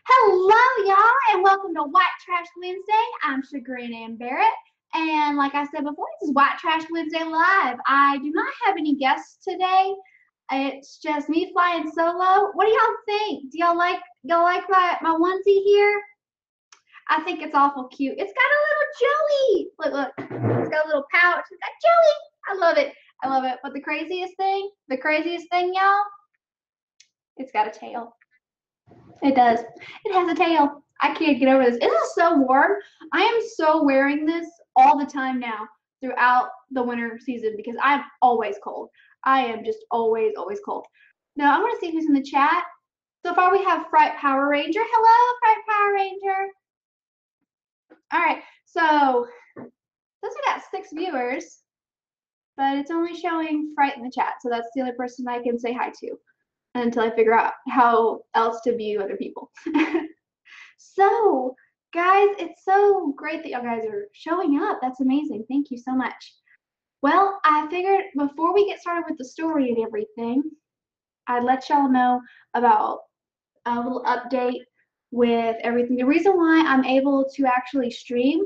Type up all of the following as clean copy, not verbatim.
Hello, y'all, and welcome to White Trash Wednesday. I'm Chagrin Ann Barrett, and like I said before, this is White Trash Wednesday Live. I do not have any guests today. It's just me flying solo. What do y'all think? Do y'all like my onesie here? I think it's awful cute. It's got a little jelly. Look, it's got a little pouch. It's got jelly. I love it. I love it. But the craziest thing, y'all, it's got a tail. It does. It has a tail. I can't get over this. It is so warm. I am so wearing this all the time now throughout the winter season because I'm always cold. I am just always, always cold. Now, I want to see who's in the chat. So far, we have Fright Power Ranger. Hello, Fright Power Ranger. All right. So, this we got 6 viewers, but it's only showing Fright in the chat. So, that's the only person I can say hi to until I figure out how else to view other people. So, guys, it's so great that y'all guys are showing up. That's amazing. Thank you so much. Well, I figured before we get started with the story and everything, I'd let y'all know about a little update with everything. The reason why I'm able to actually stream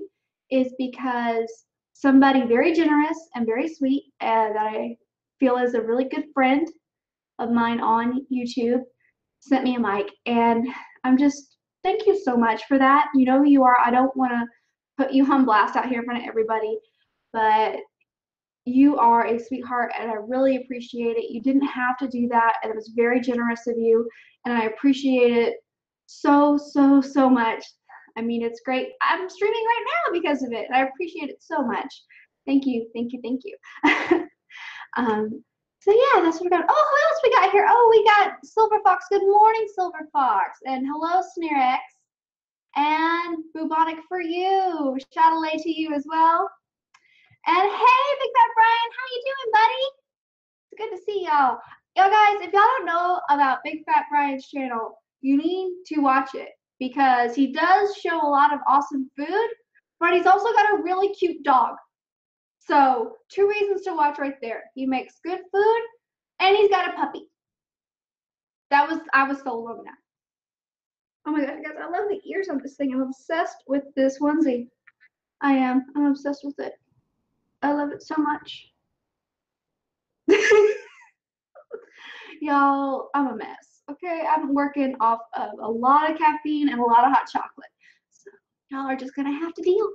is because somebody very generous and very sweet that I feel is a really good friend of mine on YouTube sent me a mic, and I'm just thank you so much for that. You know who you are. I don't want to put you on blast out here in front of everybody, but you are a sweetheart, and I really appreciate it. You didn't have to do that, and it was very generous of you, and I appreciate it so, so, so much. I mean, it's great. I'm streaming right now because of it, and I appreciate it so much. Thank you, thank you, thank you. So yeah, that's what we got. Oh, who else we got here? Oh, we got Silver Fox. Good morning, Silver Fox. And hello, Sneerx. And Bubonic for you. Chatelet to you as well. And hey, Big Fat Brian, how you doing, buddy? It's good to see y'all. Y'all guys, if y'all don't know about Big Fat Brian's channel, you need to watch it because he does show a lot of awesome food, but he's also got a really cute dog. So 2 reasons to watch right there. He makes good food and he's got a puppy. I was sold on that. Oh my god, guys, I love the ears on this thing. I'm obsessed with this onesie. I am. I'm obsessed with it. I love it so much. Y'all, I'm a mess. Okay, I'm working off of a lot of caffeine and a lot of hot chocolate. So y'all are just gonna have to deal.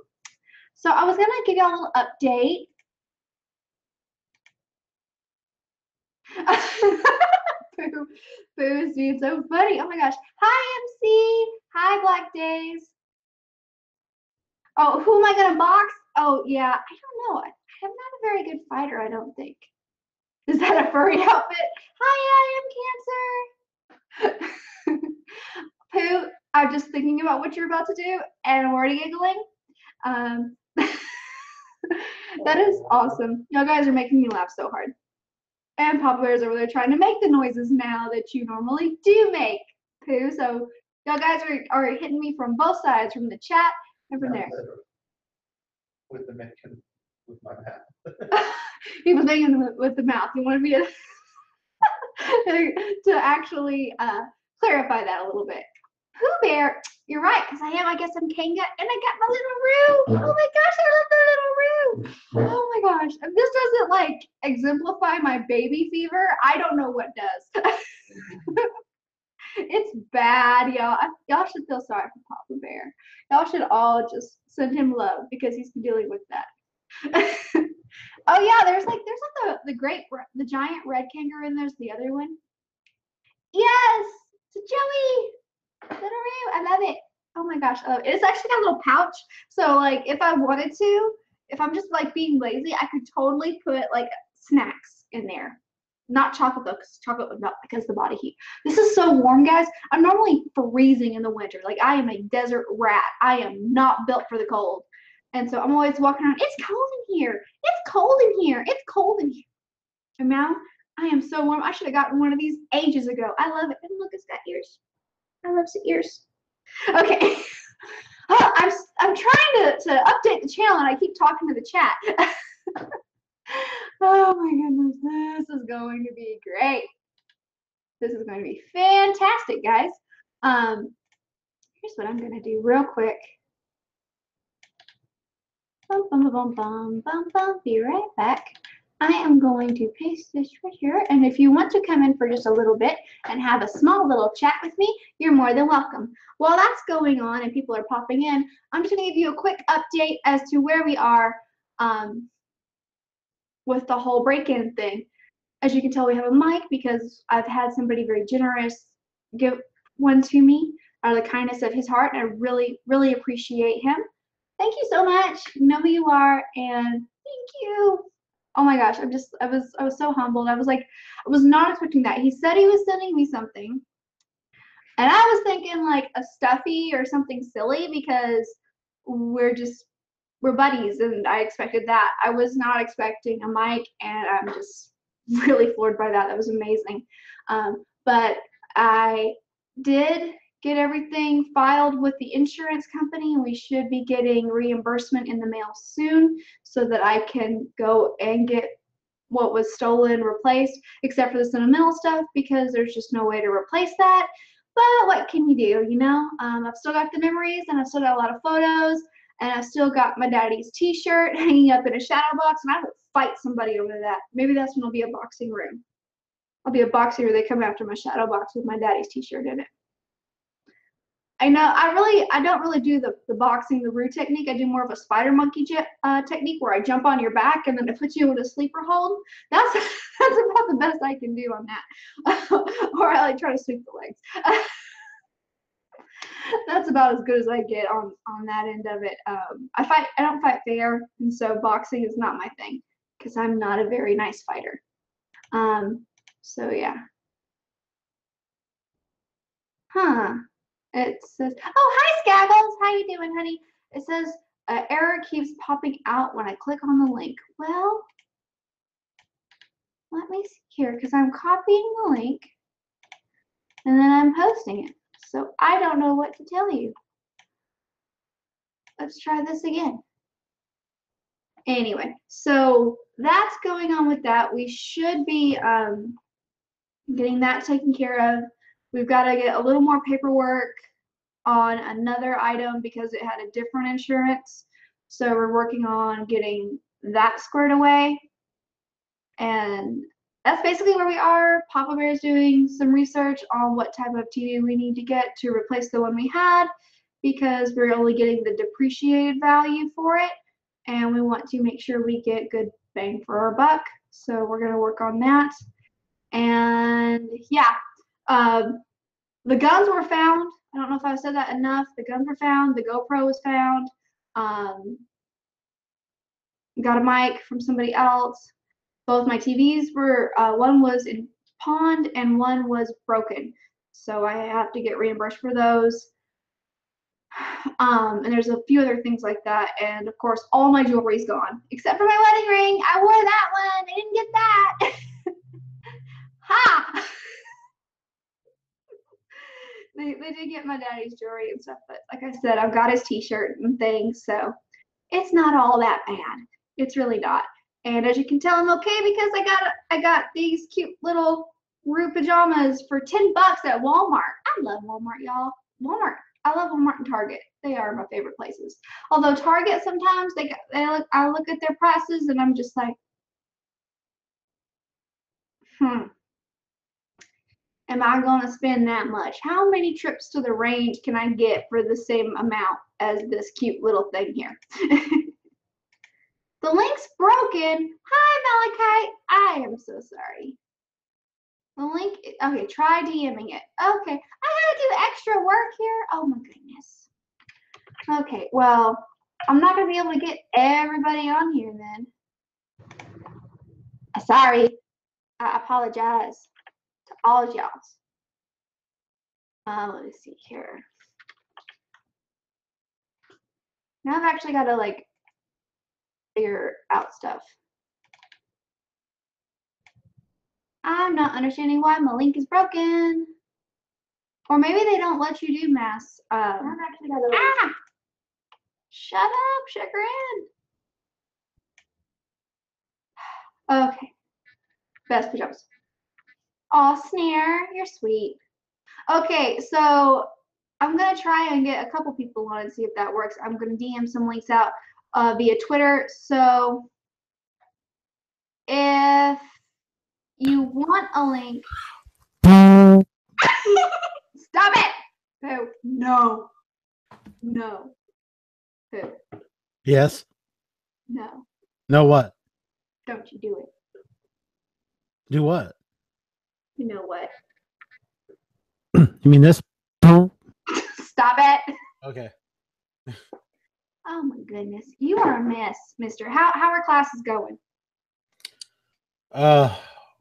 So I was gonna give y'all a little update. Boo is being so funny. Oh my gosh. Hi, MC. Hi, Black Days. Oh, who am I gonna box? Oh yeah, I don't know. I'm not a very good fighter, I don't think. Is that a furry outfit? Hi, I am Cancer. Pooh, I'm just thinking about what you're about to do, and I'm already giggling. That is awesome. Y'all guys are making me laugh so hard. And Papa Bear's over there trying to make the noises now that you normally do make, Pooh. So y'all guys are hitting me from both sides, from the chat and from there. With the making with my mouth. He was making with the mouth. You wanted me to to actually clarify that a little bit. Pooh Bear, you're right, because I guess I'm Kanga, and I got my little Roo. Oh my gosh, I love the little Roo. Oh my gosh, if this doesn't like exemplify my baby fever, I don't know what does. It's bad, y'all. Y'all should feel sorry for Papa Bear. Y'all should all just send him love because he's dealing with that. Oh yeah, there's like the giant red kangaroo, and there's the other one. Yes, it's a Joey. Little I love it. Oh my gosh, I love it. It's actually got a little pouch. So like if I wanted to, if I'm just like being lazy, I could totally put like snacks in there. Not chocolate though, because chocolate would melt because of the body heat. This is so warm, guys. I'm normally freezing in the winter. Like I am a desert rat. I am not built for the cold. And so I'm always walking around. It's cold in here. It's cold in here. It's cold in here. And now I am so warm. I should have gotten one of these ages ago. I love it. And look, it's got ears. I love the ears. Okay. I'm trying to update the channel and I keep talking to the chat. Oh my goodness, this is going to be great. This is going to be fantastic, guys. Here's what I'm gonna do real quick. Bum, bum, bum, bum, bum, bum. Be right back. I am going to paste this right here. And if you want to come in for just a little bit and have a small little chat with me, you're more than welcome. While that's going on and people are popping in, I'm just gonna give you a quick update as to where we are with the whole break-in thing. As you can tell, we have a mic because I've had somebody very generous give one to me out of the kindness of his heart, and I really, really appreciate him. Thank you so much. You know who you are, and thank you. Oh my gosh, I was so humbled. I was not expecting that. He said he was sending me something, and I was thinking like a stuffy or something silly because we're buddies, and I expected that. I was not expecting a mic, and I'm just really floored by that. That was amazing. But I did get everything filed with the insurance company, and we should be getting reimbursement in the mail soon so that I can go and get what was stolen replaced, except for the sentimental stuff because there's just no way to replace that. But what can you do, you know? I've still got the memories, and I've still got a lot of photos, and I've still got my daddy's t-shirt hanging up in a shadow box, and I will fight somebody over that. Maybe that's when I'll be a boxing room. I'll be a boxer where they come after my shadow box with my daddy's t-shirt in it. I know I don't really do the boxing, the Roo technique. I do more of a spider monkey technique where I jump on your back and then I put you in a sleeper hold. That's that's about the best I can do on that. Or I like try to sweep the legs. That's about as good as I get on that end of it. I don't fight fair, and so boxing is not my thing because I'm not a very nice fighter. So yeah. Huh. It says, oh, hi, Scaggles. How you doing, honey? It says, error keeps popping out when I click on the link. Well, let me see here, because I'm copying the link, and then I'm posting it. So I don't know what to tell you. Let's try this again. Anyway, so that's going on with that. We should be getting that taken care of. We've got to get a little more paperwork on another item because it had a different insurance. So we're working on getting that squared away. And that's basically where we are. Papa Bear is doing some research on what type of TV we need to get to replace the one we had because we're only getting the depreciated value for it. And we want to make sure we get good bang for our buck. So we're going to work on that. And yeah, the guns were found. I don't know if I said that enough. The guns were found. The GoPro was found. Got a mic from somebody else. Both my TVs were, one was in pawned and one was broken. So I have to get reimbursed for those. And there's a few other things like that. And of course, all my jewelry's gone, except for my wedding ring. I wore that one. I didn't get that. Ha! They did get my daddy's jewelry and stuff, but like I said, I've got his t-shirt and things, so it's not all that bad. It's really not. And as you can tell, I'm okay because I got these cute little Roo pajamas for $10 at Walmart. I love Walmart, y'all. Walmart. I love Walmart and Target. They are my favorite places. Although Target sometimes I look at their prices and I'm just like, am I going to spend that much? How many trips to the range can I get for the same amount as this cute little thing here? The link's broken. Hi, Malachi. I am so sorry. The link, okay, try DMing it. Okay, I had to do extra work here. Oh my goodness. Okay, well, I'm not going to be able to get everybody on here then. Sorry. I apologize to all of y'all. Let me see here. Now I've actually got to like figure out stuff. I'm not understanding why my link is broken. Or maybe they don't let you do mass. I've actually got to shut up, Chagrin. Okay. Best pajamas. Aw, Snare, you're sweet. Okay, so I'm gonna try and get a couple people on and see if that works. I'm gonna DM some links out via Twitter. So if you want a link, stop it! Who? No. No. Who? Yes. No. No what? Don't you do it. Do what? You know what? You mean this? Stop it. Okay. Oh my goodness. You are a mess, mister. How are classes going?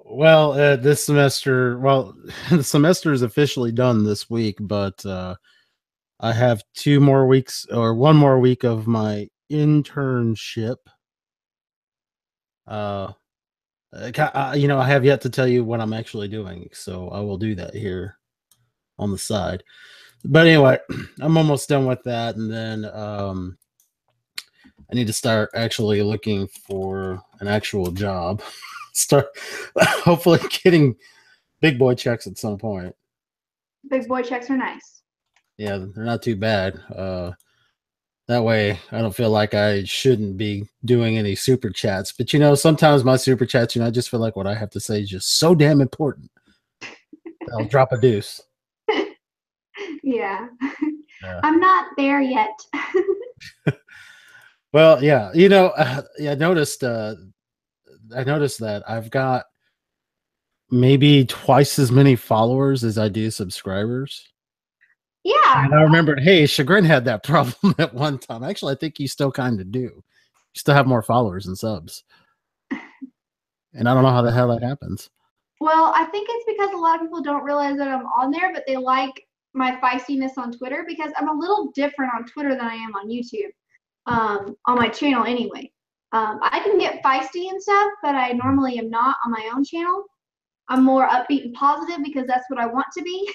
Well, this semester, the semester is officially done this week, but I have 2 more weeks or 1 more week of my internship. I have yet to tell you what I'm actually doing, so I will do that here on the side. But anyway, I'm almost done with that, and then I need to start actually looking for an actual job. Start hopefully getting big boy checks at some point. Big boy checks are nice. Yeah, they're not too bad. That way I don't feel like I shouldn't be doing any super chats. But sometimes my super chats, I just feel like what I have to say is just so damn important. I'll drop a deuce. Yeah. I'm not there yet. Well, yeah, I noticed that I've got maybe twice as many followers as I do subscribers. Yeah. And I remembered, hey, Chagrin had that problem at one time. Actually, I think you still kind of do. You still have more followers and subs. And I don't know how the hell that happens. Well, I think it's because a lot of people don't realize that I'm on there, but they like my feistiness on Twitter because I'm a little different on Twitter than I am on YouTube. On my channel anyway. I can get feisty and stuff, but I normally am not on my own channel. I'm more upbeat and positive because that's what I want to be.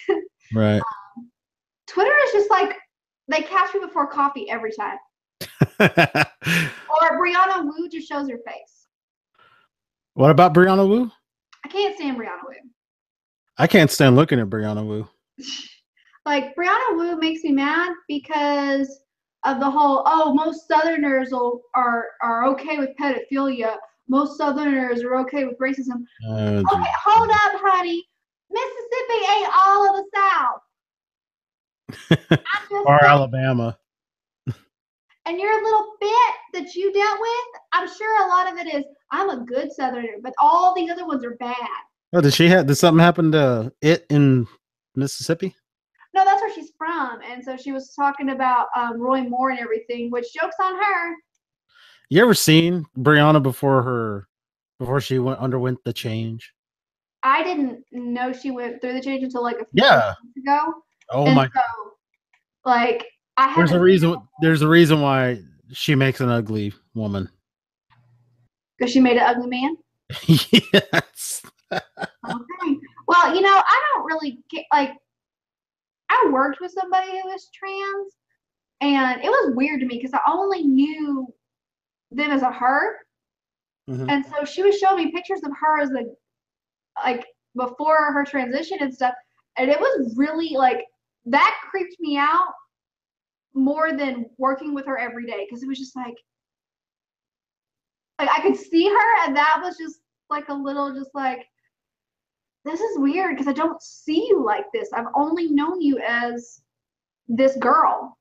Right. Twitter is just like they catch me before coffee every time. Or Brianna Wu just shows her face. What about Brianna Wu? I can't stand Brianna Wu. I can't stand looking at Brianna Wu. Like Brianna Wu makes me mad because of the whole most Southerners are okay with pedophilia. Most Southerners are okay with racism. Okay, hold up, honey. Mississippi ain't all of the South. Or Alabama. And your little bit that you dealt with, I'm sure a lot of it is I'm a good Southerner, but all these other ones are bad. Oh, did something happen to it in Mississippi? No, that's where she's from, and so she was talking about Roy Moore and everything, which joke's on her. You ever seen Brianna before she underwent the change? I didn't know she went through the change until like a few months ago. Oh and my! So, like I there's a reason why she makes an ugly woman. Because she made an ugly man. Yes. Okay. Well, I don't really get like. I worked with somebody who was trans, and it was weird to me because I only knew them as a her, and so she was showing me pictures of her as like before her transition and stuff, and it was really like that creeped me out more than working with her every day because it was just like I could see her, and that was just like a little just like. This is weird because I don't see you like this. I've only known you as this girl.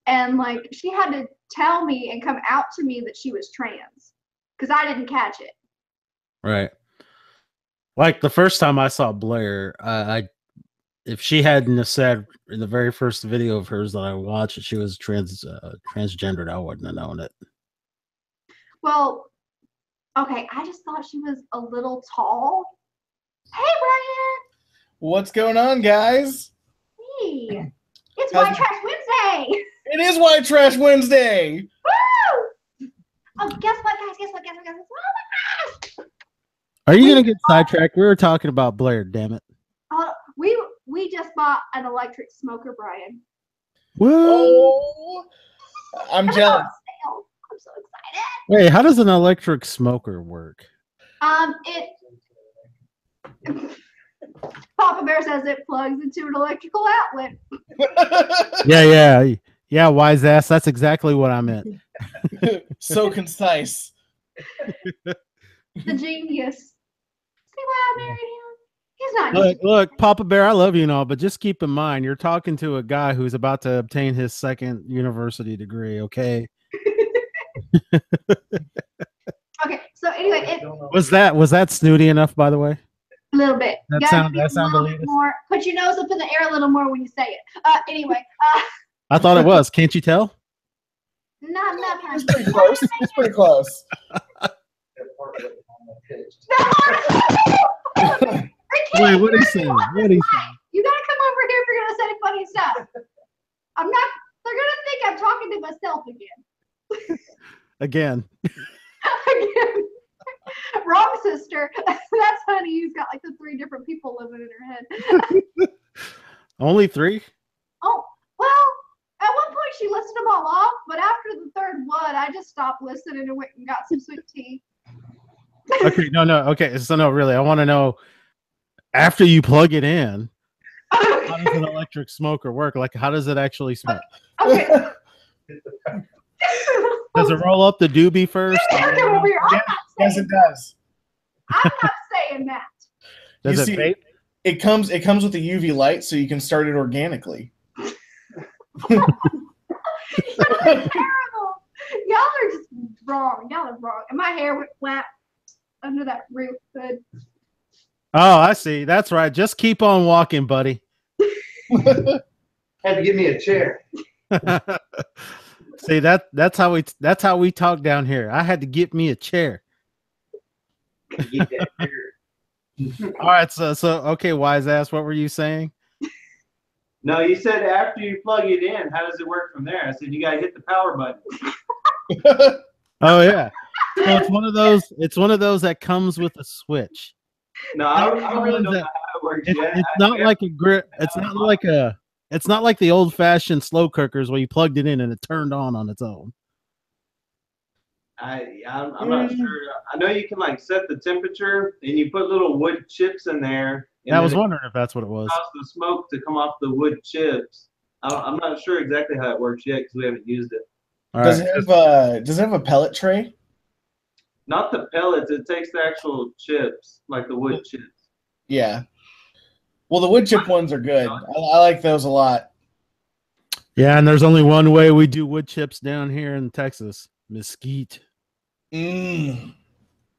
And like she had to tell me and come out to me that she was trans because I didn't catch it. Right. Like the first time I saw Blair, if she hadn't have said in the very first video of hers that I watched that she was transgendered, I wouldn't have known it. Well, okay, I just thought she was a little tall. Hey, Brian. What's going on, guys? Hey. It's White Trash Wednesday. It is White Trash Wednesday. Woo! Oh, guess what, guys? Guess what? Oh my gosh! Are you gonna get sidetracked? We were talking about Blair. Damn it. We just bought an electric smoker, Brian. What? Oh, I'm jealous. I'm so excited. Wait, how does an electric smoker work? Papa Bear says it plugs into an electrical outlet. Yeah, wise ass. That's exactly what I meant. So concise. The genius. See why I married him? He's not just Look, Papa Bear, I love you and all, but just keep in mind you're talking to a guy who's about to obtain his second university degree. Okay, okay. So anyway, it was that snooty enough? By the way, a little bit. That Gotta sound- be that a sound little bit elitist. more. Put your nose up in the air a little more when you say it. Anyway, I thought it was. Can't you tell? not It's pretty close. It's pretty close. That part of it on the pitch. Wait, what are you saying? What are you saying? You gotta come over here if you're gonna say funny stuff. I'm not. They're gonna think I'm talking to myself again. Again. Again. Wrong sister. That's Honey who's got like the 3 different people living in her head. Only 3? Oh, well, at one point she listed them all off, but after the 3rd one, I just stopped listening and went and got some sweet tea. Okay, no. Okay, so no, really, I want to know after you plug it in, how does an electric smoker work? Like, how does it actually smoke? Okay. Hit the pack. Does it roll up the doobie first? Come over here. I'm not Yes, saying, it does. I'm not saying that. Does You it see- vape? It comes with a UV light, so you can start it organically. You're terrible. Y'all are just wrong. Y'all are wrong. And my hair went flat under that roof. Good. Oh, I see. That's right. Just keep on walking, buddy. Had to give me a chair. See that's how we talk down here. I had to get me a chair. Get that chair. All right, so okay, wise ass, what were you saying? No, you said after you plug it in, how does it work from there? I said you gotta hit the power button. Oh yeah. So it's one of those that comes with a switch. No, I really don't know how it works yet. It's not like a grip. It's not like the old fashioned slow cookers where you plugged it in and it turned on its own. I'm not sure. I know you can like set the temperature and you put little wood chips in there. And I was then it wondering if that's what it was. allows the smoke to come off the wood chips. I'm not sure exactly how it works yet because we haven't used it. All Does right. it have a pellet tray? Not the pellets. It takes the actual chips, like the wood chips. Yeah. Well, the wood chip ones are good. I like those a lot. Yeah, and there's only one way we do wood chips down here in Texas. Mesquite. Mm.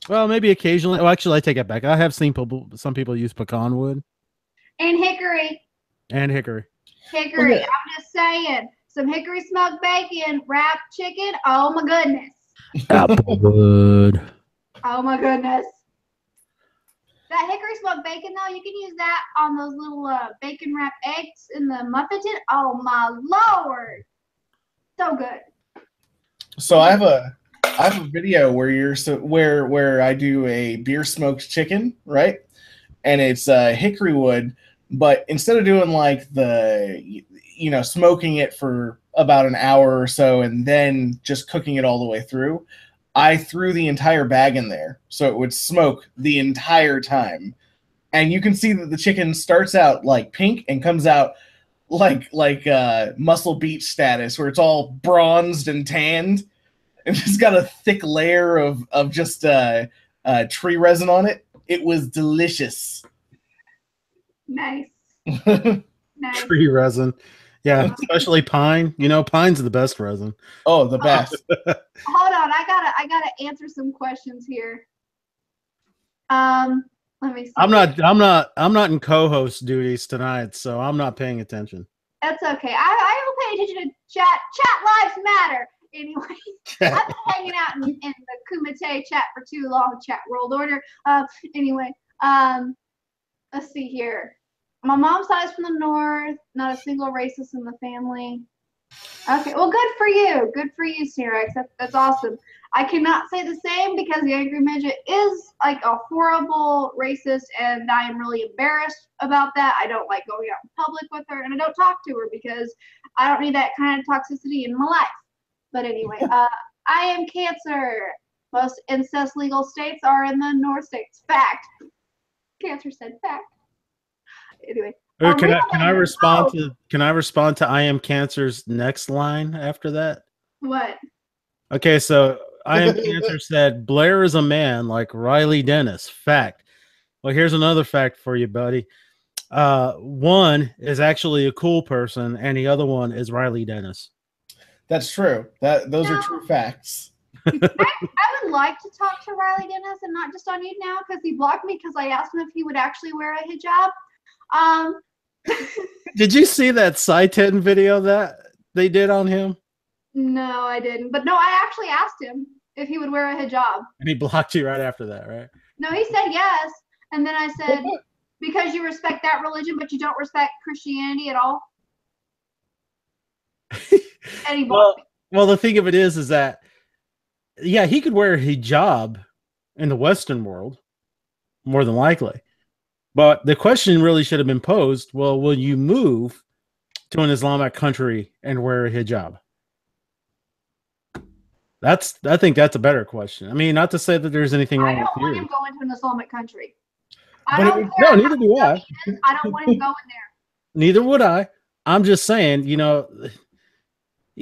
Well, maybe occasionally. Well, actually, I take it back. I have seen some people use pecan wood And hickory. and hickory. Hickory. Okay. I'm just saying. Some hickory smoked bacon, wrapped chicken. Oh my goodness. Applewood. Oh my goodness. That hickory smoked bacon though, you can use that on those little bacon wrapped eggs in the muffin tin. Oh my lord. So good. So I have a video where I do a beer smoked chicken, right? And it's hickory wood, but instead of doing like the smoking it for about an hour or so and then just cooking it all the way through, I threw the entire bag in there so it would smoke the entire time. And you can see that the chicken starts out like pink and comes out like Muscle Beach status, where it's all bronzed and tanned and just got a thick layer of just tree resin on it. It was delicious. Nice. Nice. Tree resin. Yeah, especially pine. Pine's the best resin. Oh, the best. Hold on, I gotta answer some questions here. Let me see. I'm not in co-host duties tonight, so I'm not paying attention. That's okay. I will pay attention to chat. Chat lives matter. Anyway, I've been hanging out in the Kumite chat for too long. Chat world order. Anyway, let's see here. My mom's side's from the north. Not a single racist in the family. Okay, well, good for you. Good for you, Cyrex. That's awesome. I cannot say the same because the Angry Midget is like a horrible racist, and I am really embarrassed about that. I don't like going out in public with her, and I don't talk to her because I don't need that kind of toxicity in my life. But anyway, I am Cancer. Most incest legal states are in the North states. Fact. Cancer said fact. Anyway. Or we don't can I know. respond to I Am Cancer's next line after that? What? Okay, so I Am Cancer said Blair is a man like Riley Dennis. Fact. Well, here's another fact for you, buddy. One is actually a cool person, and the other one is Riley Dennis. That's true. Those are true facts. I would like to talk to Riley Dennis and not just on you now because he blocked me because I asked him if he would actually wear a hijab. Did you see that Saitin video that they did on him? No, I didn't. But no, I actually asked him if he would wear a hijab. And he blocked you right after that, right? No, he said yes. And then I said, because you respect that religion, but you don't respect Christianity at all. And he blocked me. Well, the thing of it is that, yeah, he could wear a hijab in the Western world, more than likely. But the question really should have been posed, well, will you move to an Islamic country and wear a hijab? I think that's a better question. I mean, not to say that there's anything wrong with I don't want you. him going to an Islamic country. No, neither do I. I don't want him going there. Neither would I. I'm just saying, you know.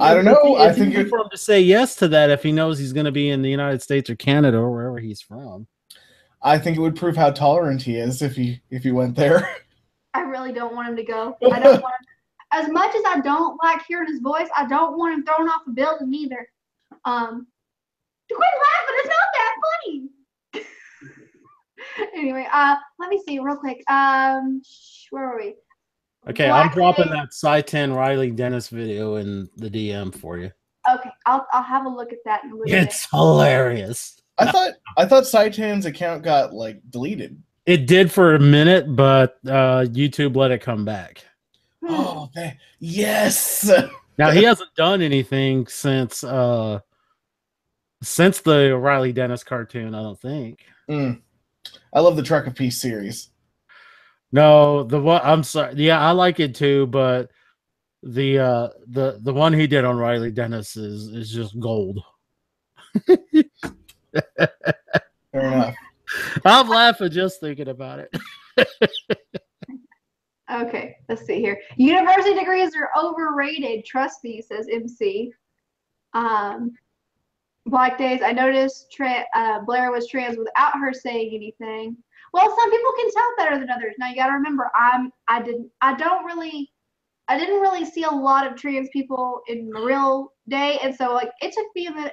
I don't know. I think it's for him to say yes to that if he knows he's going to be in the United States or Canada or wherever he's from. I think it would prove how tolerant he is if he went there. I really don't want him to go. I don't want him. As much as I don't like hearing his voice, I don't want him thrown off a building either. Quit laughing. It's not that funny. Anyway, let me see real quick. Where are we? Okay, I'm dropping that Saitin Riley Dennis video in the DM for you. Okay, I'll have a look at that in a little It's hilarious. I thought Saitan's account got like deleted. It did for a minute, but YouTube let it come back. Oh, yes. Now he hasn't done anything since the Riley Dennis cartoon, I don't think. I love the Truck of Peace series. No, I'm sorry. Yeah, I like it too, but the one he did on Riley Dennis is just gold. Fair enough. I'm laughing just thinking about it. Okay, let's see here. University degrees are overrated. Trust me, says MC. Black Days. I noticed Blair was trans without her saying anything. Well, some people can tell better than others. Now you got to remember, I didn't really see a lot of trans people in the real day, and so like it took me a minute.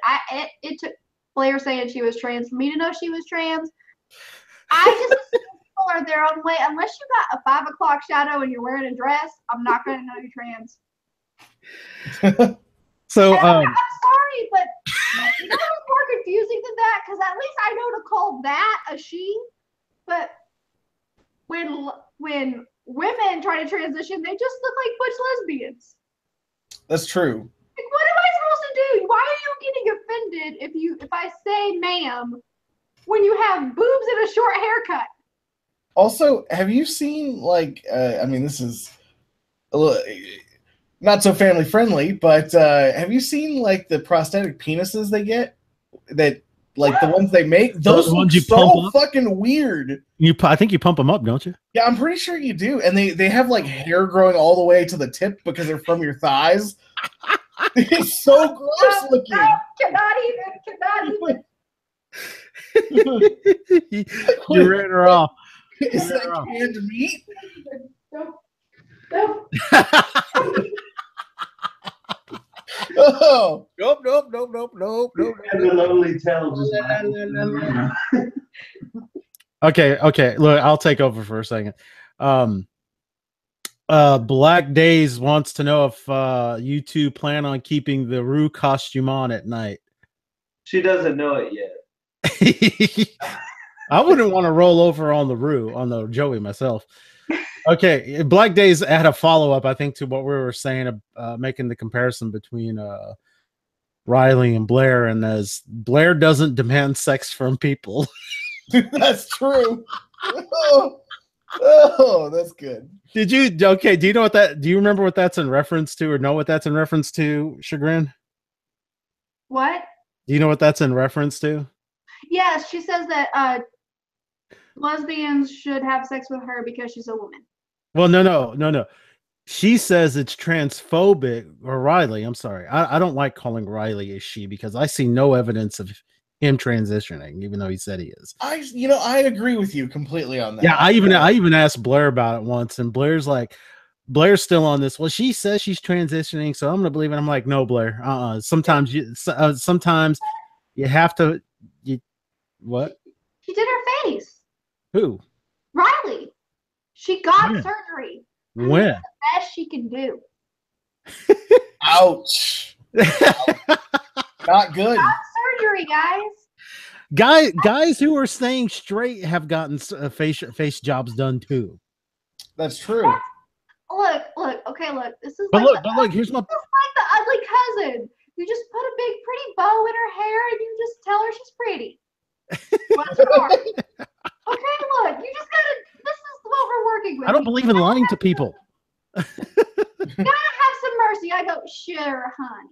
It took Blair saying she was trans for me to know she was trans. I just assume people are their own way. Unless you got a 5 o'clock shadow and you're wearing a dress, I'm not going to know you're trans. So I'm sorry, but you know what's more confusing than that? Because at least I know to call that a she. But when women try to transition, they just look like butch lesbians. That's true. Like, what am I supposed to do? Why are you getting offended if I say ma'am when you have boobs and a short haircut? Also, have you seen like I mean, this is a little not so family friendly, but have you seen like the prosthetic penises they get? That like the ones they make, those ones look you so pump up? fucking weird. I think you pump them up, don't you? Yeah, I'm pretty sure you do. And they have like hair growing all the way to the tip because they're from your thighs. It's so gross looking. No, cannot even. You ran her off. Is that canned meat? No. Oh. Nope. And the lonely tail just. Okay. Look, I'll take over for a second. Black Days wants to know if you two plan on keeping the Rue costume on at night. She doesn't know it yet. I wouldn't want to roll over on the Joey myself. Okay, Black Days had a follow-up, I think, to what we were saying, making the comparison between Riley and Blair, and as Blair doesn't demand sex from people. That's true. Oh, that's good. Do you remember what that's in reference to, or know what that's in reference to, Chagrin? What? Do you know what that's in reference to? Yes, she says that lesbians should have sex with her because she's a woman. Well, no. She says it's transphobic, or Riley. I'm sorry. I don't like calling Riley a she because I see no evidence of him transitioning, even though he said he is. I agree with you completely on that. Yeah, I even asked Blair about it once, and Blair's still on this. Well, she says she's transitioning, so I'm gonna believe it. I'm like, no, Blair. Sometimes you have to. What? She did her face. Who? Riley. She got When? surgery. When? The best she can do. Ouch. Not good. Got surgery, guys. Guys who are staying straight have gotten face jobs done too. That's true. Look. Okay, look. This is But like look, here's my. this is like the ugly cousin. You just put a big pretty bow in her hair and you just tell her she's pretty. What's wrong? Okay, look. You just gotta. This is what we're working with. I don't believe in lying to people. You gotta have some mercy. I go, sure, honey.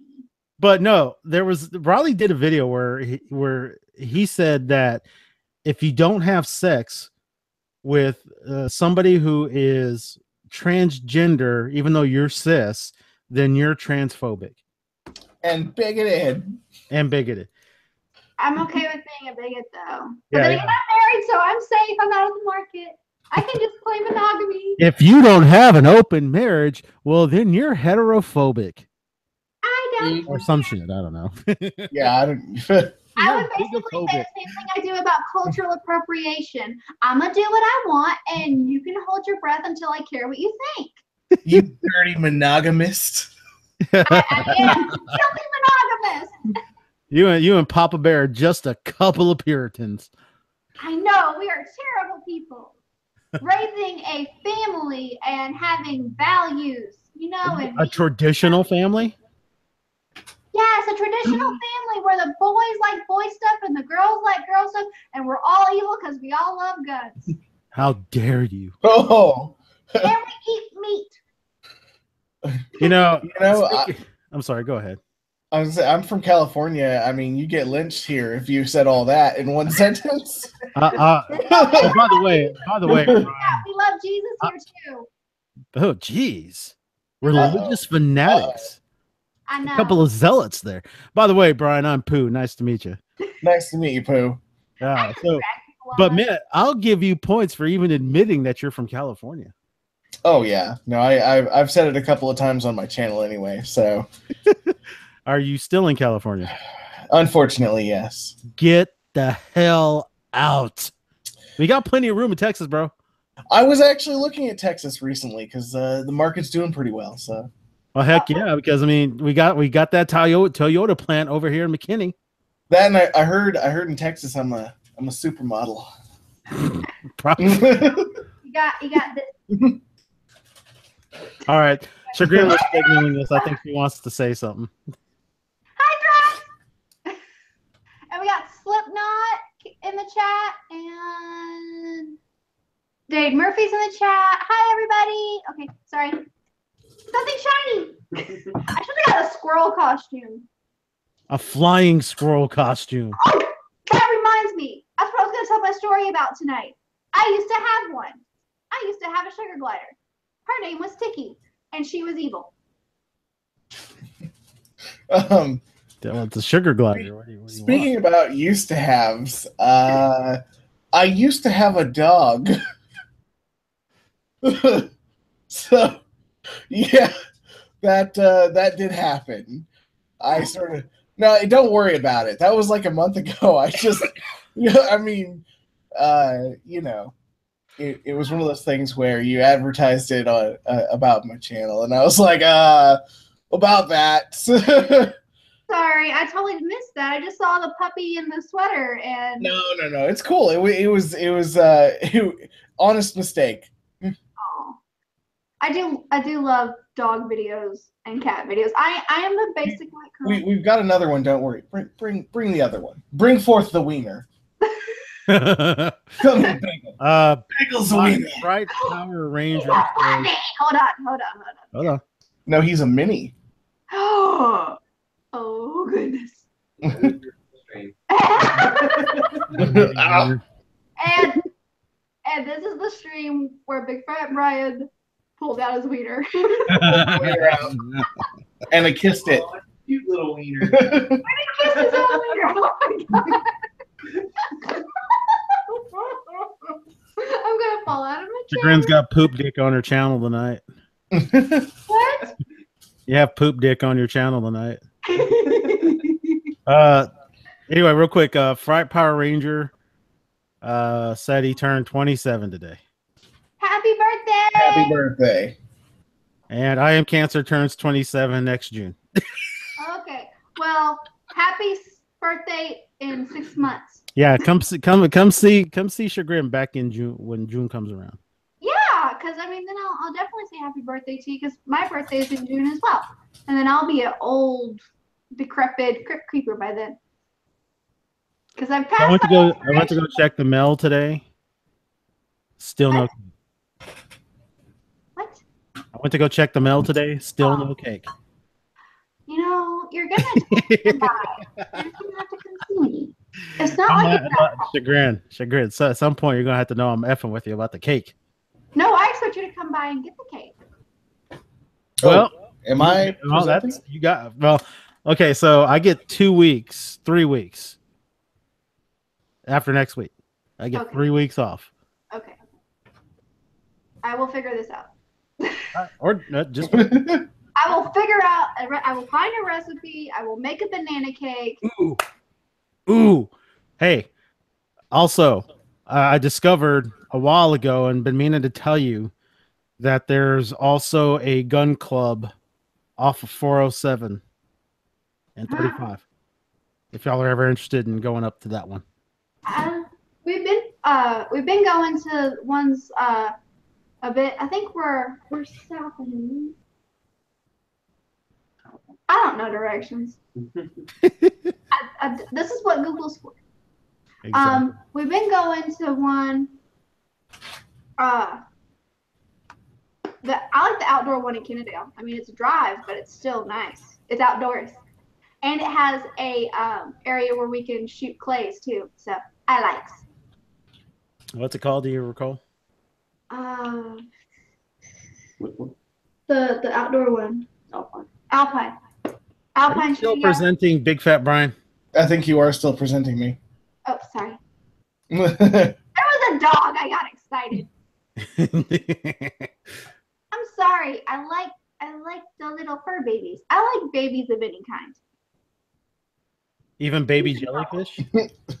But no, Riley did a video where he said that if you don't have sex with somebody who is transgender, even though you're cis, then you're transphobic And bigoted. and bigoted. I'm okay with being a bigot though. Yeah, But then yeah. I'm not married, so I'm safe. I'm not on the market. I can just claim monogamy. If you don't have an open marriage, well, then you're heterophobic I don't. or some shit. I don't know. Yeah, I don't. I would You're basically say bigophobic. the same thing I do about cultural appropriation. I'm gonna do what I want, and you can hold your breath until I care what you think. You dirty monogamist. I am filthy monogamous. You and Papa Bear are just a couple of Puritans. I know we are terrible people. Raising a family and having values, and A traditional family? yes, a traditional family where the boys like boy stuff and the girls like girl stuff, and we're all evil because we all love guns. How dare you? Oh, And we eat meat. I'm sorry, go ahead. I'm from California. I mean, you get lynched here if you said all that in one sentence. By the way, Yeah, we love Jesus here too. oh geez, religious fanatics. I know. A couple of zealots there. By the way, Brian, I'm Pooh. Nice to meet you. Nice to meet you, Pooh. But man, I'll give you points for even admitting that you're from California. Oh yeah, no, I've said it a couple of times on my channel anyway. So, Are you still in California? unfortunately, yes. Get the hell out. We got plenty of room in Texas, bro. I was actually looking at Texas recently because the market's doing pretty well. So, Well, heck yeah, because I mean, we got that Toyota plant over here in McKinney. that and I heard in Texas I'm a supermodel. Probably. You got this. All right, Chagrin was signaling us. I think she wants to say something. Hi, Drops. And we got Slipknot in the chat, and Dave Murphy's in the chat. Hi, everybody. Okay, sorry. Something shiny. I should have got a squirrel costume. A flying squirrel costume. Oh, that reminds me. That's what I was going to tell my story about tonight. I used to have one. I used to have a sugar glider. Her name was Tiki, and she was evil. It's a sugar glider. What do you Speaking want? about used to haves, I used to have a dog. So, yeah, that did happen. I sort of no, don't worry about it. That was like a month ago. I just, I mean, it was one of those things where you advertised it on about my channel, and I was like, about that. Sorry, I totally missed that. I just saw the puppy in the sweater, and No, it's cool. It was honest mistake. oh, I do love dog videos and cat videos. I am the basic like. We've got another one. Don't worry. Bring the other one. Bring forth the wiener. Come here, Bagel. Bagel's the wiener. Bright Power Ranger. Hold on. No, he's a mini. Oh goodness. Ow. And this is the stream where Big Fat Brian pulled out his wiener. And I kissed it. Oh, cute little wiener. Kissed his own wiener. Oh my god. I'm gonna fall out of my chair. Chagrin's got poop dick on her channel tonight. What? You have poop dick on your channel tonight. Anyway, real quick, Fright Power Ranger said he turned 27 today. Happy birthday! Happy birthday. And I Am Cancer turns 27 next June. Okay. Well, happy birthday in 6 months. Yeah, come see Chagrin back in June when June comes around. Yeah, because I mean, then I'll definitely say happy birthday to you because my birthday is in June as well, and then I'll be an old, decrepit crypt creeper by then. Because I've passed. I went to go check the mail today. Still no. What? I went to go check the mail today. Still no cake. You know, you're gonna have to come by. You're gonna have to come see me. It's not like it's not. Chagrin. So at some point, you're gonna have to know I'm effing with you about the cake. No, I expect you to come by and get the cake. Well, am I? Well, that's you got. Well, okay. So I get 2 weeks, 3 weeks after next week. I get 3 weeks off. Okay. I will figure this out. Or just. I will figure out. I will find a recipe. I will make a banana cake. Ooh. Hey. Also, I discovered a while ago and been meaning to tell you that there's also a gun club off of 407 and 35. If y'all are ever interested in going up to that one. We've been going to ones a bit. I think we're south of New. I don't know directions. This is what Google's for. Exactly. We've been going to one. I like the outdoor one in Kennedale. I mean, it's a drive, but it's still nice. It's outdoors, and it has a area where we can shoot clays too. So I likes. What's it called? Do you recall? The outdoor one. Alpine. Are you still Studio. presenting Big Fat Brian? I think you are still presenting me. Oh, sorry. There was a dog. I got excited. I'm sorry. I like the little fur babies. I like babies of any kind. Even baby jellyfish?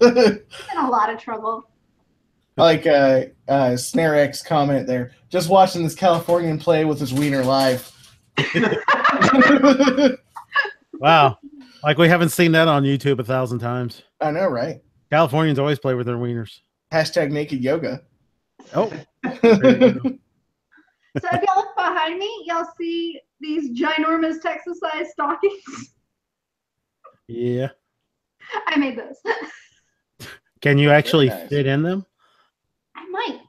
I'm in a lot of trouble. Like Snare X comment there. Just watching this Californian play with his wiener live. Wow. Like we haven't seen that on YouTube 1,000 times. I know, right? Californians always play with their wieners. Hashtag naked yoga. Oh. So if y'all look behind me, y'all see these ginormous Texas-sized stockings. Yeah. I made those. Can you actually Very nice. fit in them? I might.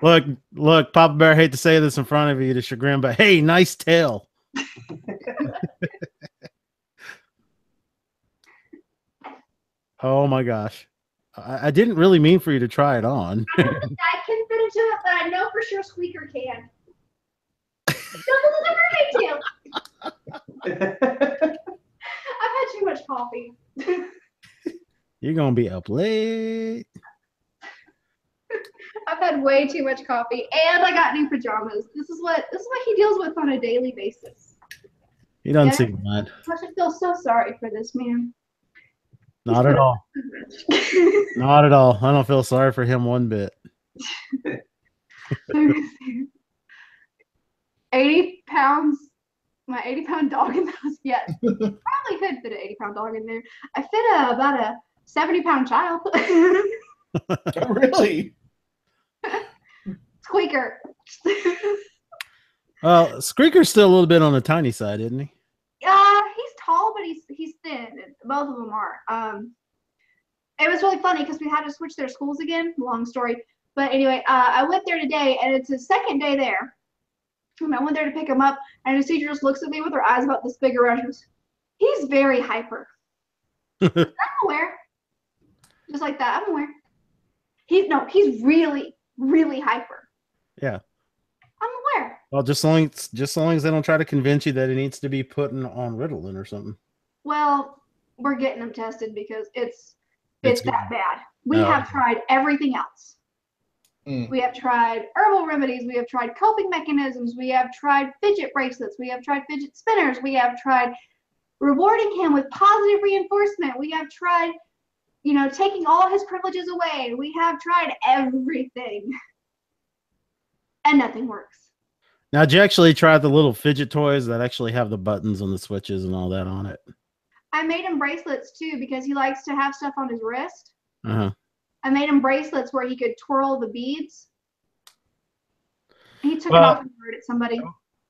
Well, look, Papa Bear, I hate to say this in front of you to Chagrin, but hey, nice tail. Oh my gosh. I didn't really mean for you to try it on. I can fit into it, but I know for sure Squeaker can. Don't listen to mermaid tail. I've had too much coffee. You're gonna be up late. I've had way too much coffee, and I got new pajamas. This is what he deals with on a daily basis. He doesn't Yeah. seem mad. I should feel so sorry for this man. Not at all. Not at all. I don't feel sorry for him one bit. 80 pounds. My 80-pound dog in those. Yes, probably could fit an 80-pound dog in there. I fit about a 70-pound child. Really? Squeaker. Well, Squeaker's still a little bit on the tiny side, isn't he? He's tall, but he's thin. Both of them are. It was really funny because we had to switch their schools again. Long story, but anyway, I went there today, and it's his second day there. And I went there to pick him up, and his teacher just looks at me with her eyes about this big around. She goes, "He's very hyper." I'm aware. Just like that, I'm aware. He's really, really hyper. Yeah. I'm aware. Well, just so long as they don't try to convince you that it needs to be put on Ritalin or something. Well, we're getting him tested because it's It's that bad. We Oh, have okay. tried everything else. Mm. We have tried herbal remedies. We have tried coping mechanisms. We have tried fidget bracelets. We have tried fidget spinners. We have tried rewarding him with positive reinforcement. We have tried, taking all his privileges away. We have tried everything. And nothing works. Now, did you actually try the little fidget toys that actually have the buttons and the switches and all that on it? I made him bracelets too because he likes to have stuff on his wrist. Uh-huh. I made him bracelets where he could twirl the beads. He took it Well, off and threw it at somebody.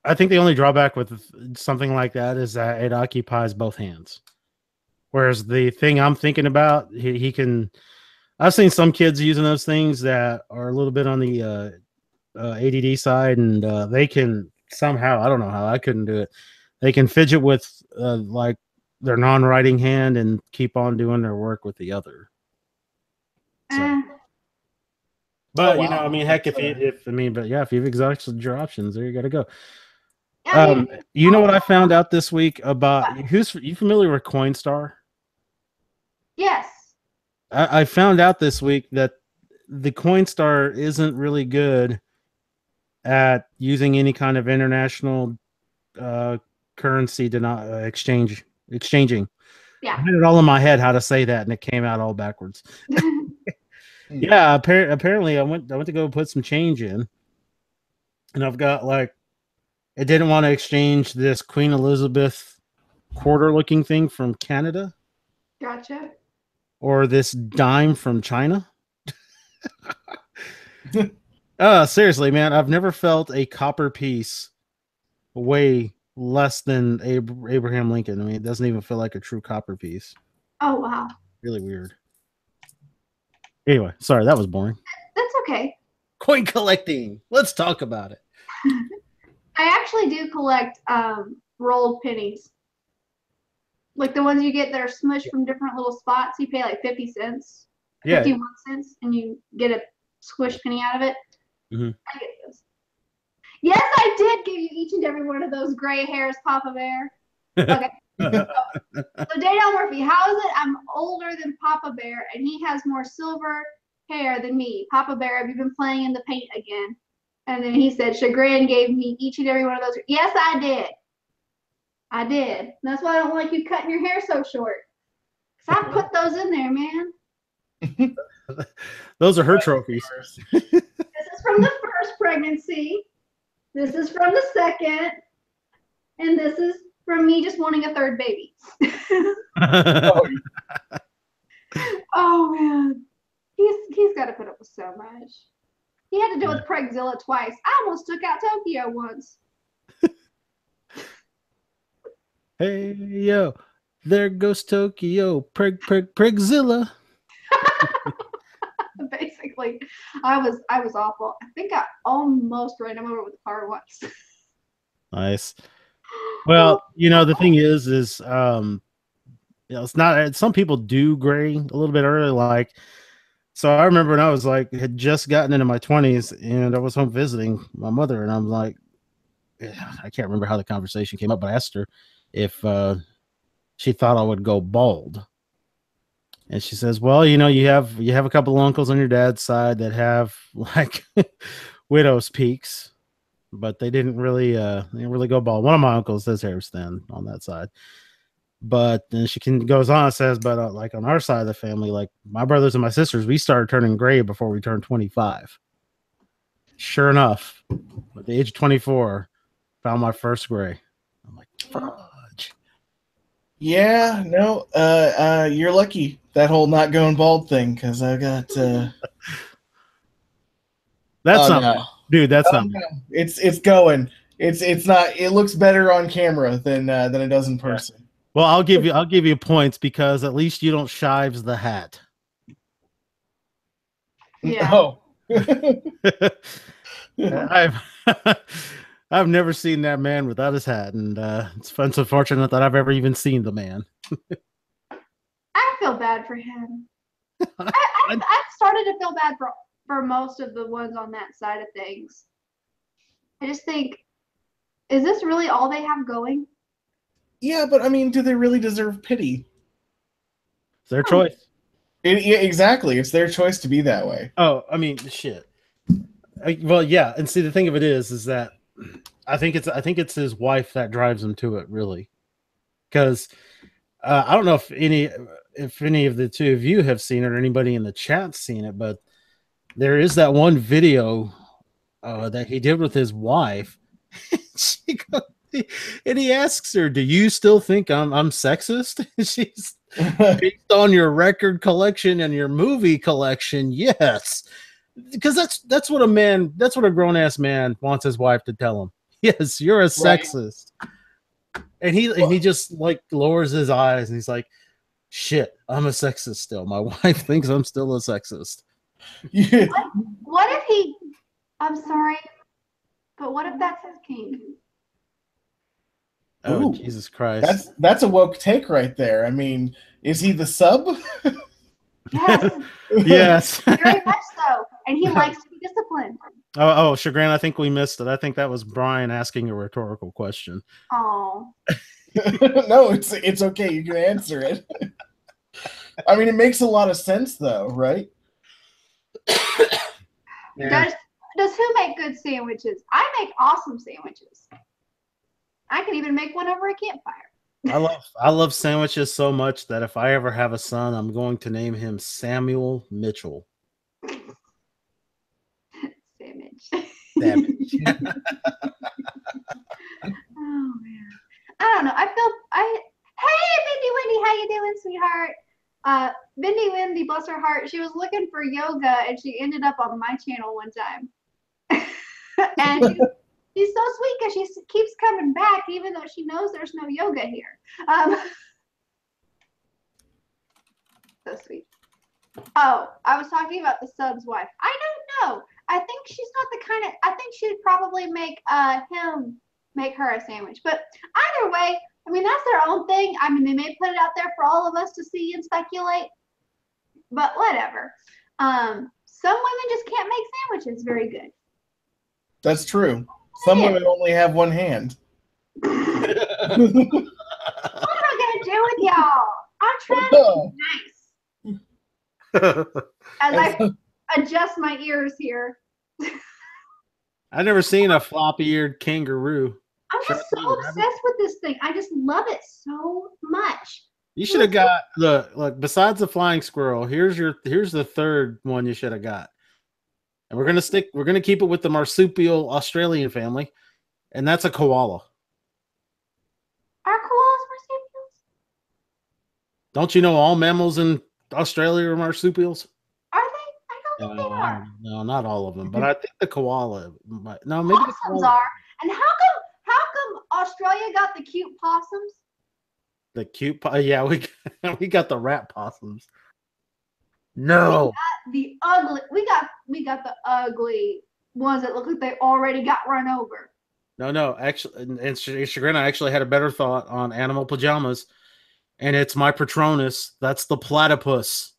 I think the only drawback with something like that is that it occupies both hands. Whereas the thing I'm thinking about, he can. I've seen some kids using those things that are a little bit on the ADD side, and they can somehow, I don't know how, I couldn't do it. They can fidget with like their non-writing hand and keep on doing their work with the other. So. But Oh, you know, wow. I mean, heck, if you've exhausted your options, there you got to go. I mean, You know what I found out this week about you familiar with Coinstar? yes. I found out this week that the Coinstar isn't really good at using any kind of international currency exchanging. Yeah. I had it all in my head how to say that, and it came out all backwards. Yeah, apparently I went to go put some change in, and I've got it didn't want to exchange this Queen Elizabeth quarter looking thing from Canada Gotcha. or this dime from China. Seriously, man, I've never felt a copper piece weigh less than Abraham Lincoln. I mean, it doesn't even feel like a true copper piece. Oh, wow. Really weird. Anyway, sorry, that was boring. That's okay. Coin collecting. Let's talk about it. I actually do collect rolled pennies. Like the ones you get that are smushed from different little spots. You pay like 50 cents, Yeah. 51 cents, and you get a squish penny out of it. Mhm. I get those. Yes, I did give you each and every one of those gray hairs, Papa Bear. Okay. So Daniel Murphy, how is it I'm older than Papa Bear and he has more silver hair than me? Papa Bear, have you been playing in the paint again? And then he said, Chagrin gave me each and every one of those. Yes, I did. I did. That's why I don't like you cutting your hair so short. Because I put those in there, man. Those are her trophies. This is from the first pregnancy. This is from the second. And this is from me just wanting a third baby. Oh, man. He's got to put up with so much. He had to deal with Pregzilla twice. I almost took out Tokyo once. Hey, yo, there goes Tokyo. Pregzilla. Basically, I was awful. I think I almost ran him over with a car once. Nice. Well, the thing is it's not. Some people do gray a little bit early. So I remember when I was had just gotten into my 20s, and I was home visiting my mother, and I'm like, I can't remember how the conversation came up, but I asked her if she thought I would go bald. And she says, well, you have a couple of uncles on your dad's side that have widow's peaks, but they didn't really go bald. One of my uncles, his hair's thin on that side. But then she goes on and says, but on our side of the family, my brothers and my sisters, we started turning gray before we turned 25. Sure enough, at the age of 24, found my first gray. I'm like, fudge. Yeah, no, you're lucky, that whole not going bald thing, because I got That's not no. dude, that's not no. It's going. It's not, it looks better on camera than it does in person. Well, I'll give you points because at least you don't shives the hat. Yeah. Oh. I've never seen that man without his hat, and it's unfortunate that I've ever even seen the man. I I feel bad for him. I've started to feel bad for most of the ones on that side of things. I just think, is this really all they have going? Yeah, but I mean, do they really deserve pity? It's their choice. Yeah, exactly. It's their choice to be that way. Oh, I mean, shit. Well, yeah, and see, the thing of it is that I think it's his wife that drives him to it, really, because I don't know if any of the two of you have seen it or anybody in the chat seen it, but there is that one video that he did with his wife. And he asks her, "Do you still think I'm sexist?" She's based on your record collection and your movie collection. Yes, because that's what a grown ass man wants his wife to tell him. Yes, you're a sexist. And he just like lowers his eyes and he's like, "Shit, I'm a sexist still. My wife thinks I'm still a sexist." Yeah. What if he? I'm sorry, but what if that's his kink? Oh, Ooh, Jesus Christ! That's a woke take right there. I mean, is he the sub? Yes, Yes. very much so, and he likes to be disciplined. Oh, Chagrin, I think we missed it. I think that was Brian asking a rhetorical question. Oh, No, it's okay. You can answer it. I mean, it makes a lot of sense, though, right? does who make good sandwiches? I make awesome sandwiches. I can even make one over a campfire. I love sandwiches so much that if I ever have a son, I'm going to name him Samuel Mitchell. Sandwich. Sandwich. Oh man, I don't know. Hey, Mindy Wendy, how you doing, sweetheart? Mindy Wendy, bless her heart, she was looking for yoga and she ended up on my channel one time. And she's so sweet because she keeps coming back even though she knows there's no yoga here. So sweet. Oh, I was talking about the sub's wife. I don't know. I think she's not the kind of. I think she'd probably make him make her a sandwich. But either way, I mean that's their own thing. I mean they may put it out there for all of us to see and speculate. But whatever. Some women just can't make sandwiches very good. That's true. Some women only have one hand. What am I gonna do with y'all? I'm trying to be nice. As I adjust my ears here. I've never seen a floppy-eared kangaroo. I'm just so obsessed with this thing. I just love it so much. You should have got look. Besides the flying squirrel, here's the third one you should have got. And we're gonna keep it with the marsupial Australian family, and that's a koala. Are koalas marsupials? Don't you know all mammals in Australia are marsupials? Are they? I don't think they are. No, not all of them, but I think the koala. No, maybe the Possums koala. are. And how come Australia got the cute possums? The cute, yeah, we got the rat possums. No, The ugly. We got the ugly ones that look like they already got run over. no. Actually, and Chagrin, I actually had a better thought on animal pajamas, and it's my Patronus. That's the platypus.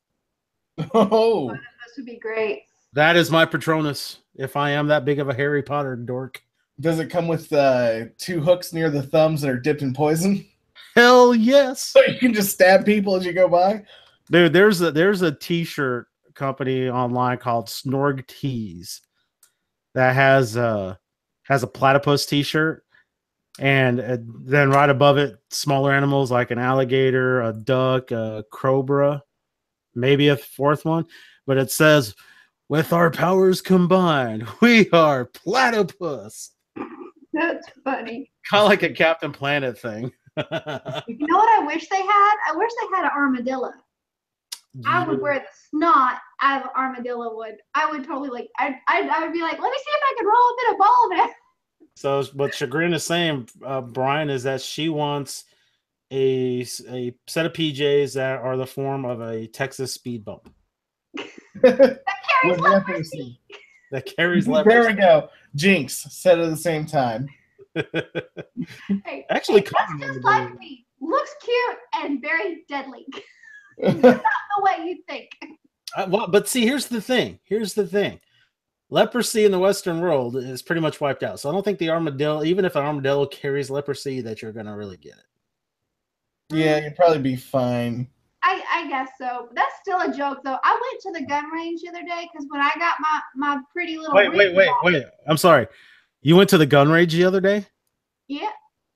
Oh, This would be great. That is my Patronus. If I am that big of a Harry Potter dork. does it come with 2 hooks near the thumbs that are dipped in poison? Hell yes, So you can just stab people as you go by? dude. There's a t-shirt company online called Snorg Tees that has a platypus t-shirt, and then right above it, smaller animals like an alligator, a duck, a cobra, maybe a fourth one, but it says, "With our powers combined, we are platypus." That's funny. Kind of like a Captain Planet thing. You know what I wish they had? I wish they had an armadillo. I would wear the snot out of an armadillo would. I would totally like. I would be like, let me see if I can roll a bit of ball in it. So what Chagrin is saying, Brian, is that she wants a set of PJs that are the form of a Texas speed bump That carries With leprosy. leprosy. that carries There leprosy. we go. Jinx, said at the same time. Hey, Actually, that's Carmen just would like do- me. Looks cute and very deadly. Not the way you think. Well, but see, here's the thing. Leprosy in the Western world is pretty much wiped out. So I don't think the armadillo, even if an armadillo carries leprosy, that you're gonna really get it. Yeah, you'd probably be fine. I guess so. That's still a joke, though. I went to the gun range the other day because when I got my pretty little. Wait. I'm sorry. You went to the gun range the other day? Yeah.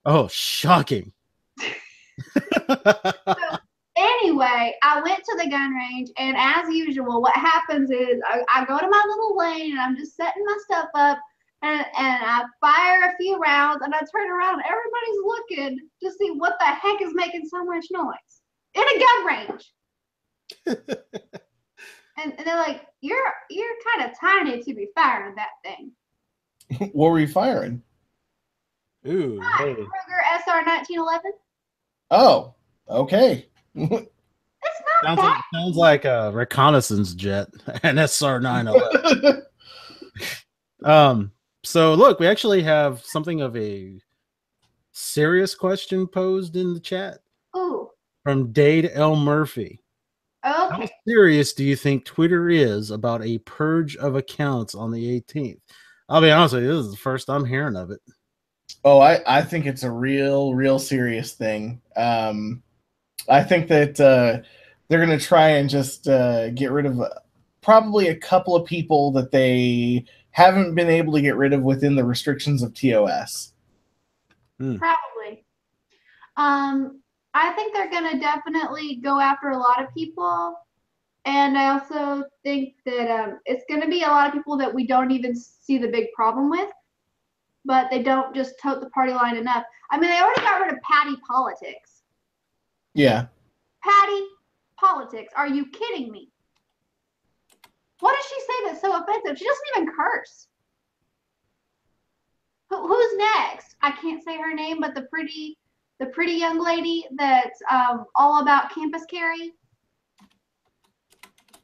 Oh, shocking. So anyway, I went to the gun range, and as usual, what happens is I go to my little lane, and I'm just setting my stuff up, and I fire a few rounds, and I turn around, and everybody's looking to see what the heck is making so much noise in a gun range. and they're like, you're kind of tiny to be firing that thing. What were you firing? Ooh, hey. Ruger SR 1911. Oh, okay. It's not bad. Sounds like a reconnaissance jet, an SR 911. So look, we actually have something of a serious question posed in the chat. Ooh. From Dade L. Murphy. Okay. How serious do you think Twitter is about a purge of accounts on the 18th? I'll be honest with you, this is the first I'm hearing of it. Oh, I think it's a real serious thing. I think that they're going to try and just get rid of probably a couple of people that they haven't been able to get rid of within the restrictions of TOS. Probably. I think they're going to definitely go after a lot of people. And I also think that it's going to be a lot of people that we don't even see the big problem with. But they don't just tote the party line enough. I mean, they already got rid of Patty Politics. Yeah. Patty Politics. Are you kidding me? What does she say that's so offensive? She doesn't even curse. Who's next? I can't say her name, but the pretty young lady that's all about campus carry.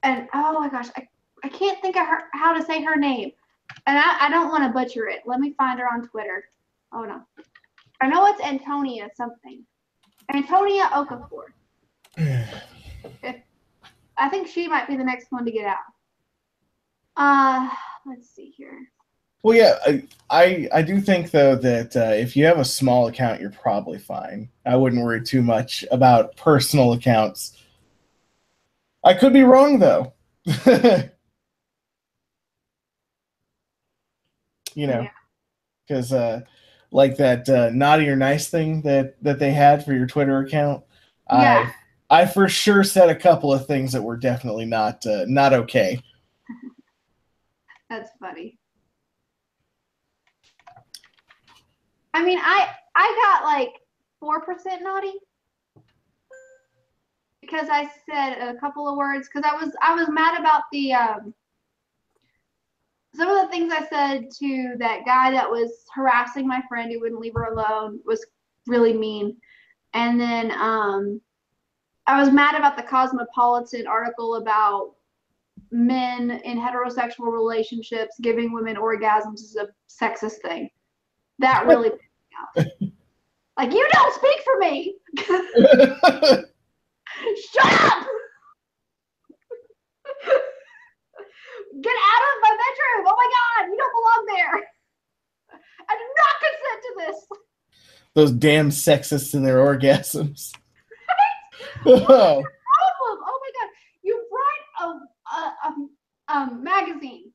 And oh my gosh, I can't think of her how to say her name. And I don't want to butcher it. Let me find her on Twitter. Oh no. I know it's Antonia something. Antonia Okafor. I think she might be the next one to get out. Let's see here. Well, yeah, I do think though that if you have a small account, you're probably fine. I wouldn't worry too much about personal accounts. I could be wrong though. You know, because like that naughty or nice thing that they had for your Twitter account. Yeah. I for sure said a couple of things that were definitely not okay. That's funny. I mean, I got like 4% naughty because I said a couple of words because I was mad about the some of the things I said to that guy that was harassing my friend who wouldn't leave her alone was really mean. And then I was mad about the Cosmopolitan article about men in heterosexual relationships giving women orgasms is a sexist thing. That really pissed me off. Like, you don't speak for me. Shut up. Get out of my bedroom! Oh my God, you don't belong there. I do not consent to this. Those damn sexists and their orgasms. What's the problem? Oh my God, you write a magazine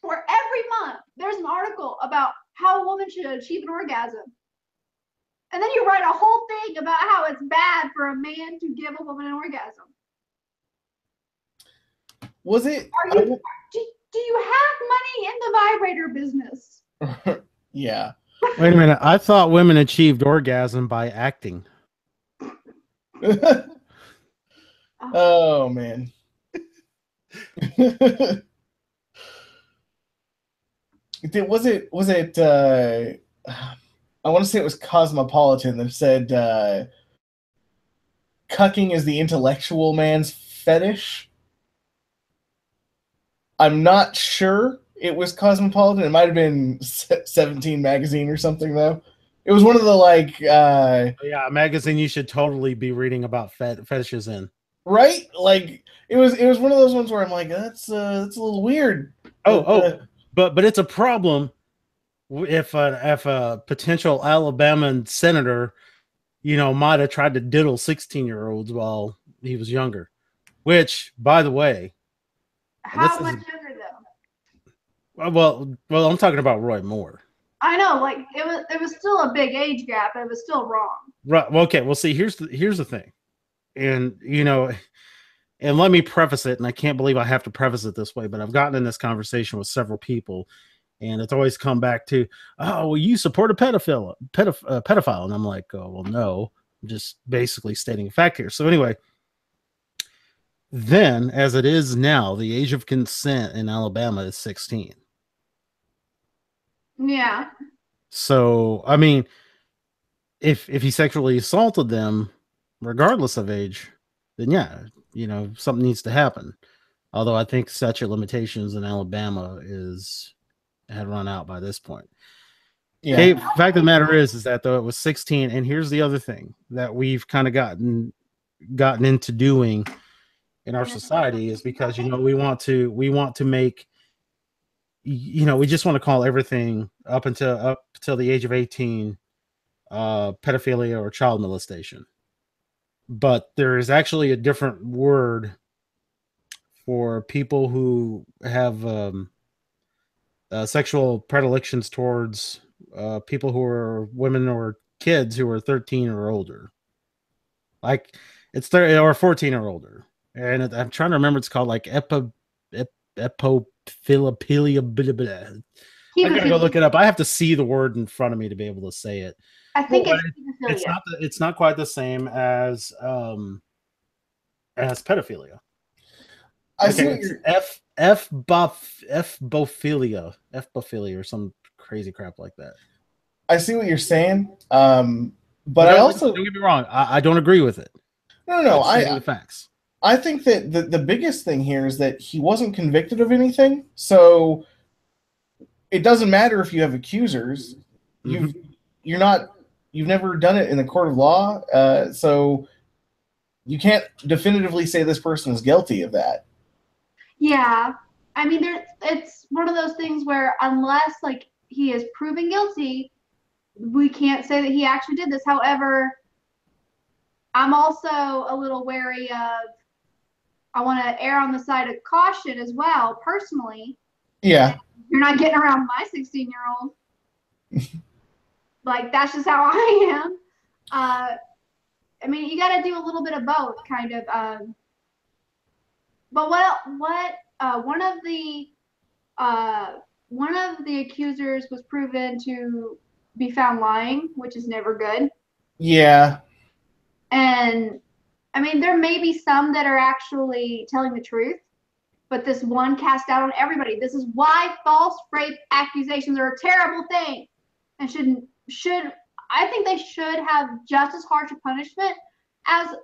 where every month there's an article about how a woman should achieve an orgasm, and then you write a whole thing about how it's bad for a man to give a woman an orgasm. Was it? Do you have money in the vibrator business? Yeah. Wait a minute. I thought women achieved orgasm by acting. Oh man. Was it I want to say it was Cosmopolitan that said cucking is the intellectual man's fetish. I'm not sure it was Cosmopolitan. It might have been 17 magazine or something though. It was one of the like yeah, a magazine you should totally be reading about fetishes in. right? Like it was one of those ones where I'm like, that's a little weird. But it's a problem if a potential Alabama senator, might have tried to diddle 16-year-olds while he was younger. Which, by the way, How much younger though? well, I'm talking about Roy Moore. I know, like it was still a big age gap, but it was still wrong. Right. Well, okay. Well, see, here's the thing, and and let me preface it, and I can't believe I have to preface it this way, but I've gotten in this conversation with several people, and it's always come back to, oh, well, you support a pedophile, and I'm like, oh, well, no, I'm just basically stating a fact here. So anyway, then as it is now, the age of consent in Alabama is 16. Yeah. So I mean, if he sexually assaulted them, regardless of age, then yeah, something needs to happen. Although I think statute of limitations in Alabama had run out by this point. Yeah. Okay, fact of the matter is that though it was 16, and here's the other thing that we've kind of gotten into doing in our society is because we want to make, we just want to call everything up until the age of 18 pedophilia or child molestation. But there is actually a different word for people who have sexual predilections towards people who are women or kids who are 13 or older. Like it's 30 or 14 or older. And I'm trying to remember, it's called like epophilia. I gotta go look it up. I have to see the word in front of me to be able to say it. I think it's not quite the same as pedophilia. I see what you're F-bophilia or some crazy crap like that. I see what you're saying. But I also don't get me wrong. I don't agree with it. No. The facts. I think that the biggest thing here is that he wasn't convicted of anything, so it doesn't matter if you have accusers. You've never done it in the court of law, so you can't definitively say this person is guilty of that. Yeah, I mean, it's one of those things where unless like he is proven guilty, we can't say that he actually did this. However, I'm also a little wary of. I want to err on the side of caution as well, personally. Yeah. You're not getting around my 16-year-old. Like, that's just how I am. I mean, you got to do a little bit of both, kind of. But one of the accusers was proven to be found lying, which is never good. Yeah. And I mean, there may be some that are actually telling the truth, but this one cast out on everybody. This is why false rape accusations are a terrible thing, and I think they should have just as harsh a punishment as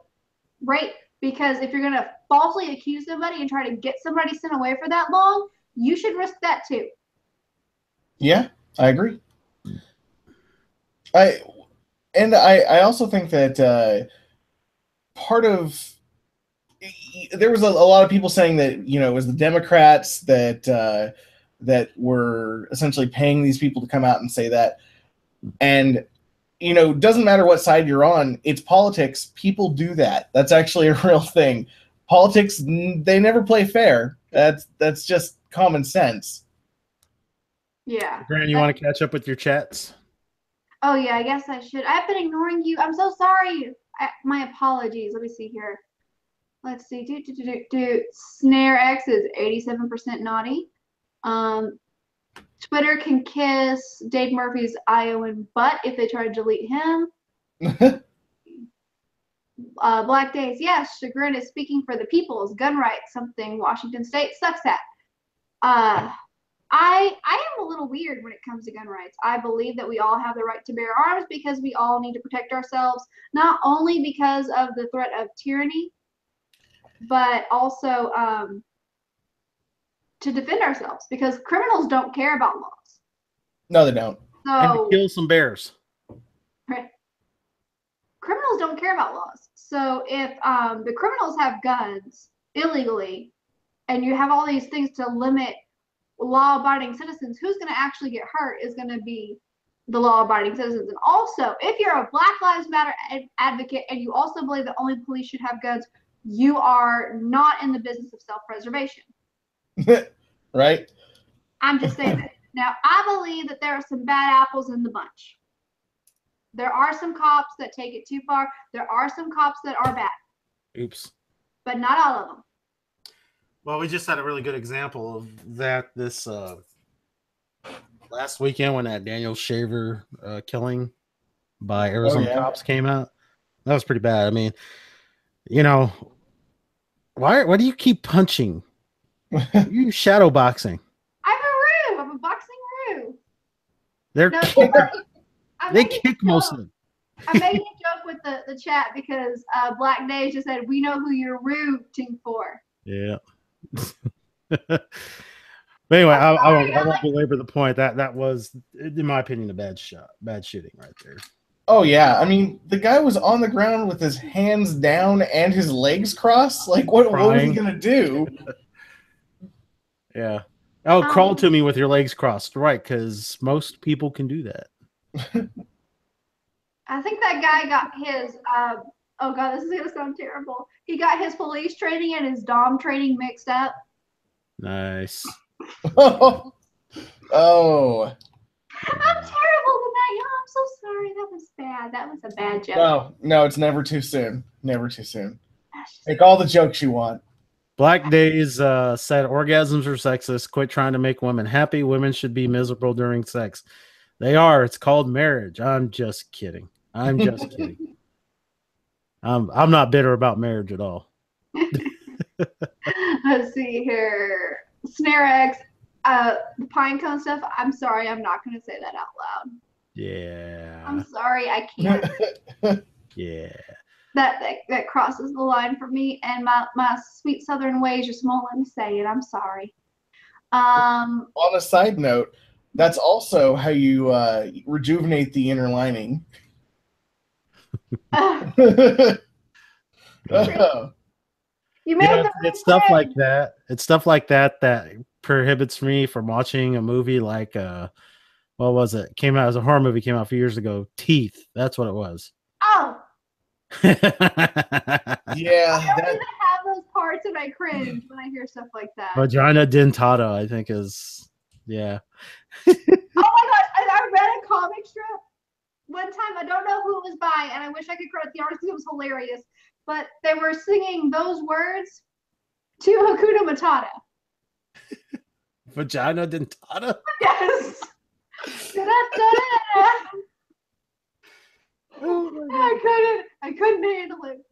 rape. Because if you're gonna falsely accuse somebody and try to get somebody sent away for that long, you should risk that too. Yeah, I agree. I also think that part of there was a lot of people saying that it was the Democrats that were essentially paying these people to come out and say that, and doesn't matter what side you're on, it's politics. People do that. That's actually a real thing. Politics, they never play fair. That's just common sense. Yeah. Grant, you want to catch up with your chats? Oh yeah, I guess I should. I've been ignoring you. I'm so sorry. My apologies. Let me see here. Let's see. Snare X is 87% naughty. Twitter can kiss Dave Murphy's Iowan butt if they try to delete him. Black Days, yes, Chagrin is speaking for the people's gun rights, something Washington State sucks at. I am a little weird when it comes to gun rights. I believe that we all have the right to bear arms because we all need to protect ourselves, not only because of the threat of tyranny, but also to defend ourselves, because criminals don't care about laws. No, they don't. And to So kill some bears. criminals don't care about laws. So if the criminals have guns illegally, and you have all these things to limit law-abiding citizens, who's going to actually get hurt is going to be the law-abiding citizens. And also, if you're a Black Lives Matter advocate and you also believe that only police should have guns, you are not in the business of self-preservation. Right? I'm just saying that. Now, I believe that there are some bad apples in the bunch. There are some cops that take it too far. There are some cops that are bad. Oops. But not all of them. Well, we just had a really good example of that this last weekend when that Daniel Shaver killing by Arizona cops came out. That was pretty bad. I mean, why do you keep punching? You shadow boxing. I'm a Roo. I'm a boxing Roo. They kick most of them. I'm making a joke with the chat because Black Dave just said, we know who you're rooting for. Yeah. But anyway, I won't belabor the point. That was, in my opinion, a bad shooting right there. Oh yeah, I mean the guy was on the ground with his hands down and his legs crossed. Like what was he gonna do? Yeah. Oh, crawl to me with your legs crossed, right? Because most people can do that. I think that guy got his. Oh god, this is gonna sound terrible. He got his police training and his dom training mixed up. Nice. Oh. I'm terrible tonight, y'all. I'm so sorry. That was bad. That was a bad joke. No, it's never too soon. Never too soon. Make all the jokes you want. Black Days said orgasms are sexist. Quit trying to make women happy. Women should be miserable during sex. They are. It's called marriage. I'm just kidding. I'm not bitter about marriage at all. Let's see here. Snare X, the pine cone stuff. I'm sorry, I'm not going to say that out loud. Yeah. I'm sorry, I can't. Yeah. That crosses the line for me, and my sweet Southern ways just won't let me say it. I'm sorry. On a side note, that's also how you rejuvenate the inner lining. You made it's stuff like that. It's stuff like that that prohibits me from watching a movie like what was it? Came out as a horror movie. Came out a few years ago. Teeth. That's what it was. Oh. Yeah. I don't even have those parts, and I cringe when I hear stuff like that. Vagina dentata, I think is yeah. Oh my gosh! I read a comic strip one time. I don't know who it was by, and I wish I could credit the artist because it was hilarious. But they were singing those words to Hakuna Matata. Vagina dentata? Yes. I couldn't handle it.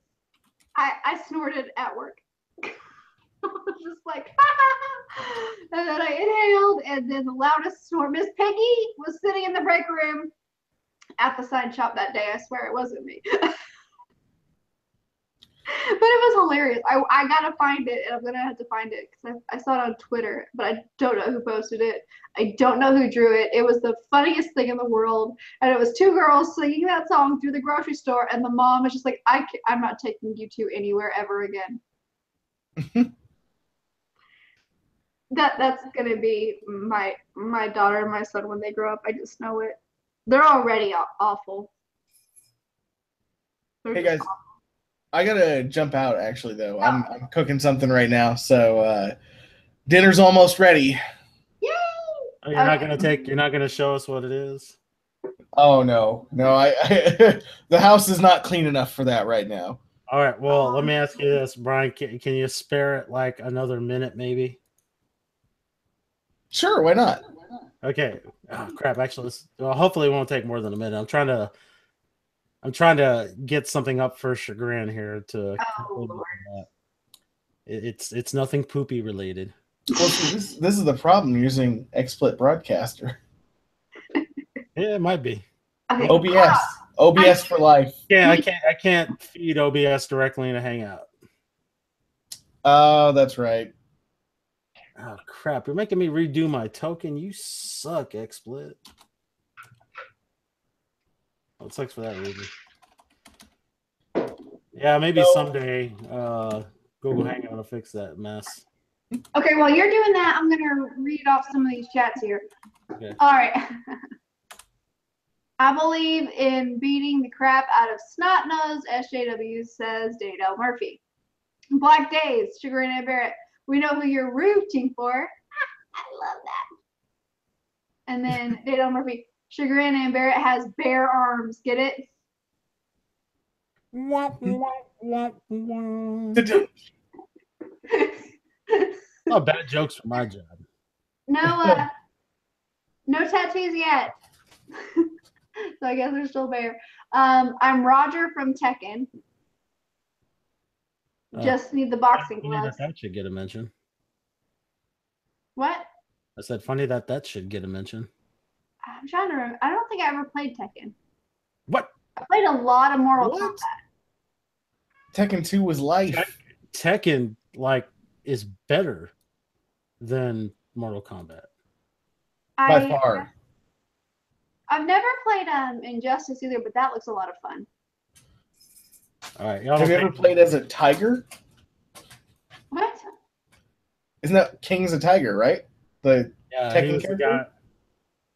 I snorted at work. I was just like, and then I inhaled, and then the loudest snort. Miss Peggy was sitting in the break room at the sign shop that day. I swear it wasn't me. But it was hilarious. I gotta find it, and I'm gonna have to find it because I saw it on Twitter, but I don't know who posted it. I don't know who drew it. It was the funniest thing in the world, and it was two girls singing that song through the grocery store, and the mom was just like, I'm not taking you two anywhere ever again. That's gonna be my daughter and my son when they grow up. I just know it. They're already awful. Hey guys. Awful. I gotta jump out actually though. Oh. I'm cooking something right now, so dinner's almost ready. Yay! Oh, you're not gonna show us what it is? Oh no. I the house is not clean enough for that right now. All right, well let me ask you this, Brian. Can you spare it like another minute maybe? Sure, why not? Okay. Oh crap, actually hopefully it won't take more than a minute. I'm trying to get something up for Chagrin here to. Oh, Lord. It's nothing poopy related. Well, this is the problem using XSplit Broadcaster. Yeah, it might be. Okay. OBS for life. Yeah, I can't feed OBS directly into Hangout. Oh, that's right. Oh crap! You're making me redo my token. You suck, XSplit. Well, it sucks for that reason. Yeah, maybe So- someday Google Hangout will fix that mess. Okay, while you're doing that, I'm gonna read off some of these chats here. Okay. All right. I believe in beating the crap out of Snot-Nose, SJW says Dale Murphy. Black Days, Sugar and Barrett. We know who you're rooting for. I love that. And then Dale Murphy, Sugar and Barrett has bare arms. Get it? Oh, bad jokes for my job. No, no tattoos yet. So I guess they're still bare. I'm Roger from Tekken. Oh. Just need the boxing Funny that gloves. that should get a mention. What? I said funny that should get a mention. I'm trying to remember. I don't think I ever played Tekken. What? I played a lot of Mortal What? Kombat. Tekken 2 was life. Tekken is better than Mortal Kombat. By far. I've never played Injustice either, but that looks a lot of fun. All right, y'all Have you don't ever played as a tiger? What? Isn't that King's a tiger, right? The yeah, Tekken he was the character? guy.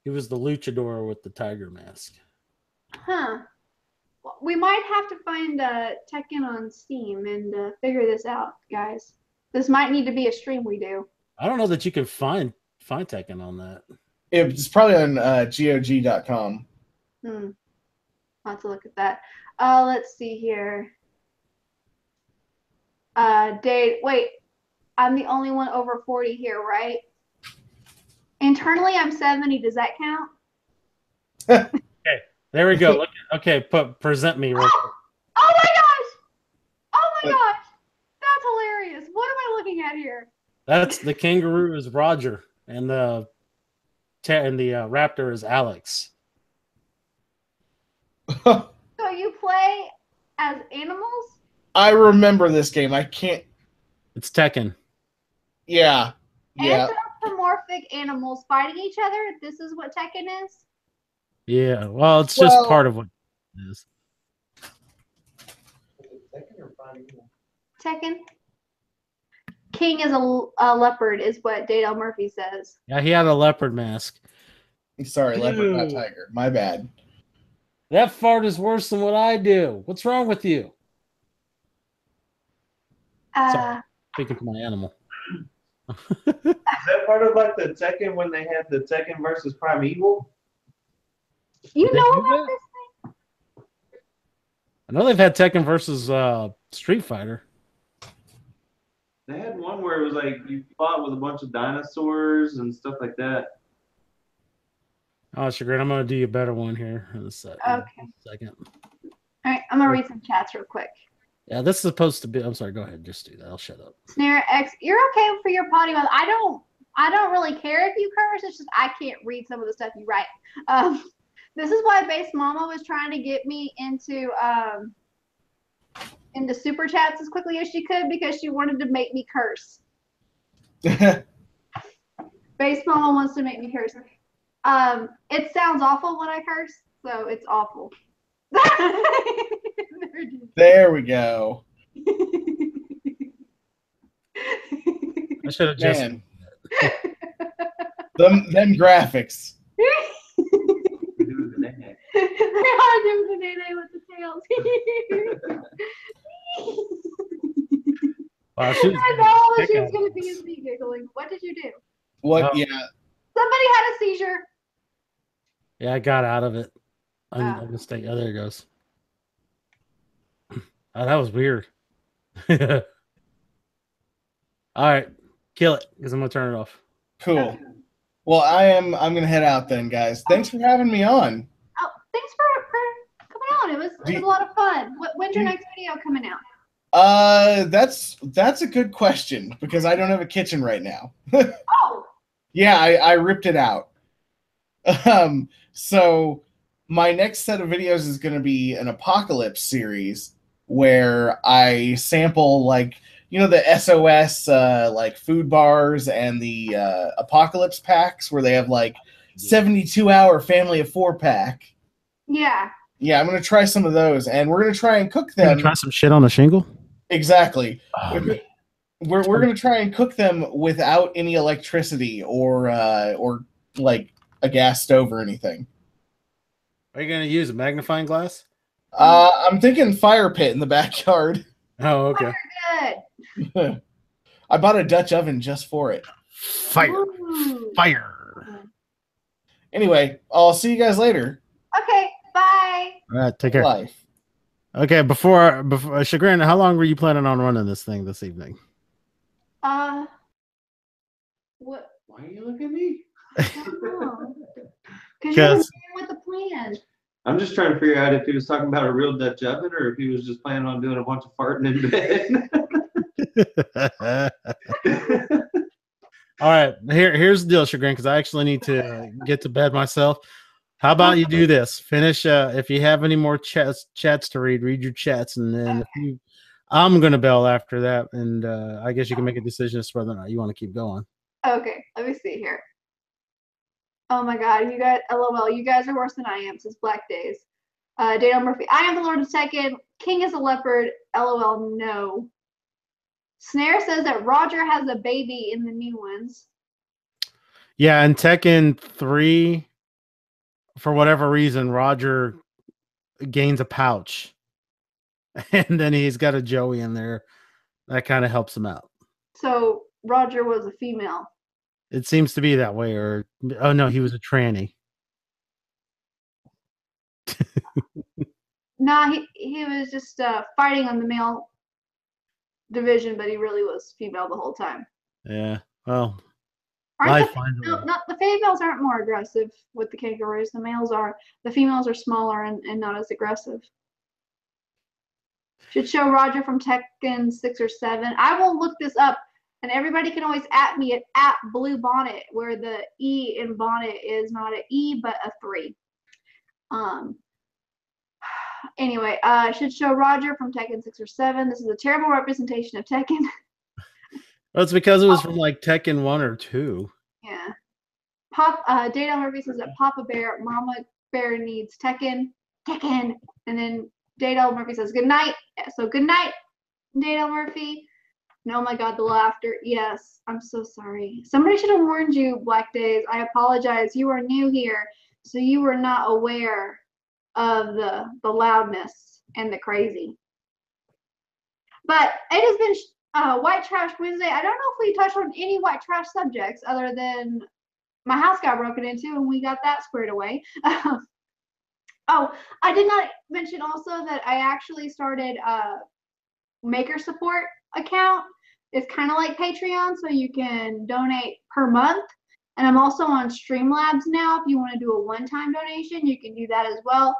He was the luchador with the tiger mask. Huh. Well, we might have to find Tekken on Steam and figure this out, guys. This might need to be a stream we do. I don't know that you can find Tekken on that. it's probably on GOG.com. I'll have to look at that. Let's see here. Dave, wait. I'm the only one over 40 here, right? Internally, I'm 70. Does that count? There we go. Look, okay, present me real quick. Oh my gosh! Oh my gosh! That's hilarious. What am I looking at here? That's the kangaroo is Roger, and the raptor is Alex. So you play as animals? I remember this game. I can't. It's Tekken. Yeah. Yeah. Anthropomorphic animals fighting each other? This is what Tekken is? Yeah. Well, it's just Well- part of what it is. Tekken or Primeval? Tekken? King is a leopard, is what Dale Murphy says. Yeah, he had a leopard mask. Sorry, leopard, not Ew. tiger. My bad. That fart is worse than what I do. What's wrong with you? Uh, Speaking to my animal. Is that part of like the Tekken when they had the Tekken versus Primeval? you Did they know do about that? this thing? I know they've had Tekken versus Street Fighter. They had one where it was like you fought with a bunch of dinosaurs and stuff like that. Oh, Sugar, I'm gonna do you a better one here in a second. Okay. Second. All right, I'm gonna read some chats real quick. Yeah, this is supposed to be. I'm sorry. Go ahead. Just do that. I'll shut up. Snare X, you're okay for your potty mouth. I don't really care if you curse. It's just I can't read some of the stuff you write. This is why Base Mama was trying to get me into super chats as quickly as she could because she wanted to make me curse. Base Mama wants to make me curse. It sounds awful when I curse, so it's awful. There we go. I should have just. Man. them graphics. We do the neck. They are doing the nay with the tails. Wow, she was I know kick she out was going to of be this. in me giggling. What did you do? What? Oh. Yeah. Somebody had a seizure. Yeah, I got out of it. Oh. A mistake. Oh, there it goes. Oh, that was weird. All right, kill it because I'm gonna turn it off. Cool. Well, I'm gonna head out then, guys. Thanks for having me on. Oh, thanks for coming on. It was a lot of fun. When's your next video coming out? That's a good question because I don't have a kitchen right now. Oh, Yeah, I ripped it out. So my next set of videos is going to be an apocalypse series where I sample the SOS like food bars and the apocalypse packs where they have 72-hour family of 4 pack. yeah. Yeah, I'm gonna try some of those, and we're gonna try and cook You gonna them. try some shit on a shingle? Exactly. Oh, man. We're gonna try and cook them without any electricity or like a gas stove or anything. Are you gonna use a magnifying glass? I'm thinking fire pit in the backyard. Oh, okay. Good. I bought a Dutch oven just for it. Fire. Ooh. Fire. Anyway, I'll see you guys later. Okay, bye. All right, take care. Life. Okay, before Chagrin, how long were you planning on running this thing this evening? What? Why are you looking at me? Because you're Because with the plan. I'm just trying to figure out if he was talking about a real Dutch oven or if he was just planning on doing a bunch of farting in bed. all right, here's the deal, Chagrin, because I actually need to get to bed myself. How about you do this? Finish if you have any more chats to read your chats, and then I'm gonna bail after that, and I guess you can make a decision as to whether or not you want to keep going. Okay, let me see here. Oh my god, you guys, LOL, you guys are worse than I am since Black Days. Daniel Murphy, I am the Lord of Tekken. King is a leopard. LOL, no. Snare says that Roger has a baby in the new ones. Yeah, and Tekken 3, for whatever reason, Roger gains a pouch, and then he's got a Joey in there. That kind of helps him out. So Roger was a female. It seems to be that way, or oh no, he was a tranny. Nah, he was just fighting on the male division, but he really was female the whole time. Yeah, well, Aren't life the, finds a no, way. not the females aren't more aggressive with the kangaroos. The males are. The females are smaller and not as aggressive. Should show Roger from Tekken 6 or 7. I will look this up, and everybody can always at me at Blue Bonnet, where the E in Bonnet is not an E but a 3. Anyway, should show Roger from Tekken 6 or 7. This is a terrible representation of Tekken. Well, it's because it was from like Tekken 1 or 2. Yeah. Data Murphy says that Papa Bear, Mama Bear needs Tekken. And then Data Murphy says good night. So good night, Data Murphy. And oh my god, the laughter. Yes, I'm so sorry. Somebody should have warned you, Black Days. I apologize. You are new here, so you were not aware of the loudness and the crazy. But it has been White Trash Wednesday. I don't know if we touched on any white trash subjects other than my house got broken into and we got that squared away. Oh, I did not mention also that I actually started a maker support account. It's kind of like Patreon, so you can donate per month. And I'm also on Streamlabs now. If you want to do a one-time donation, you can do that as well.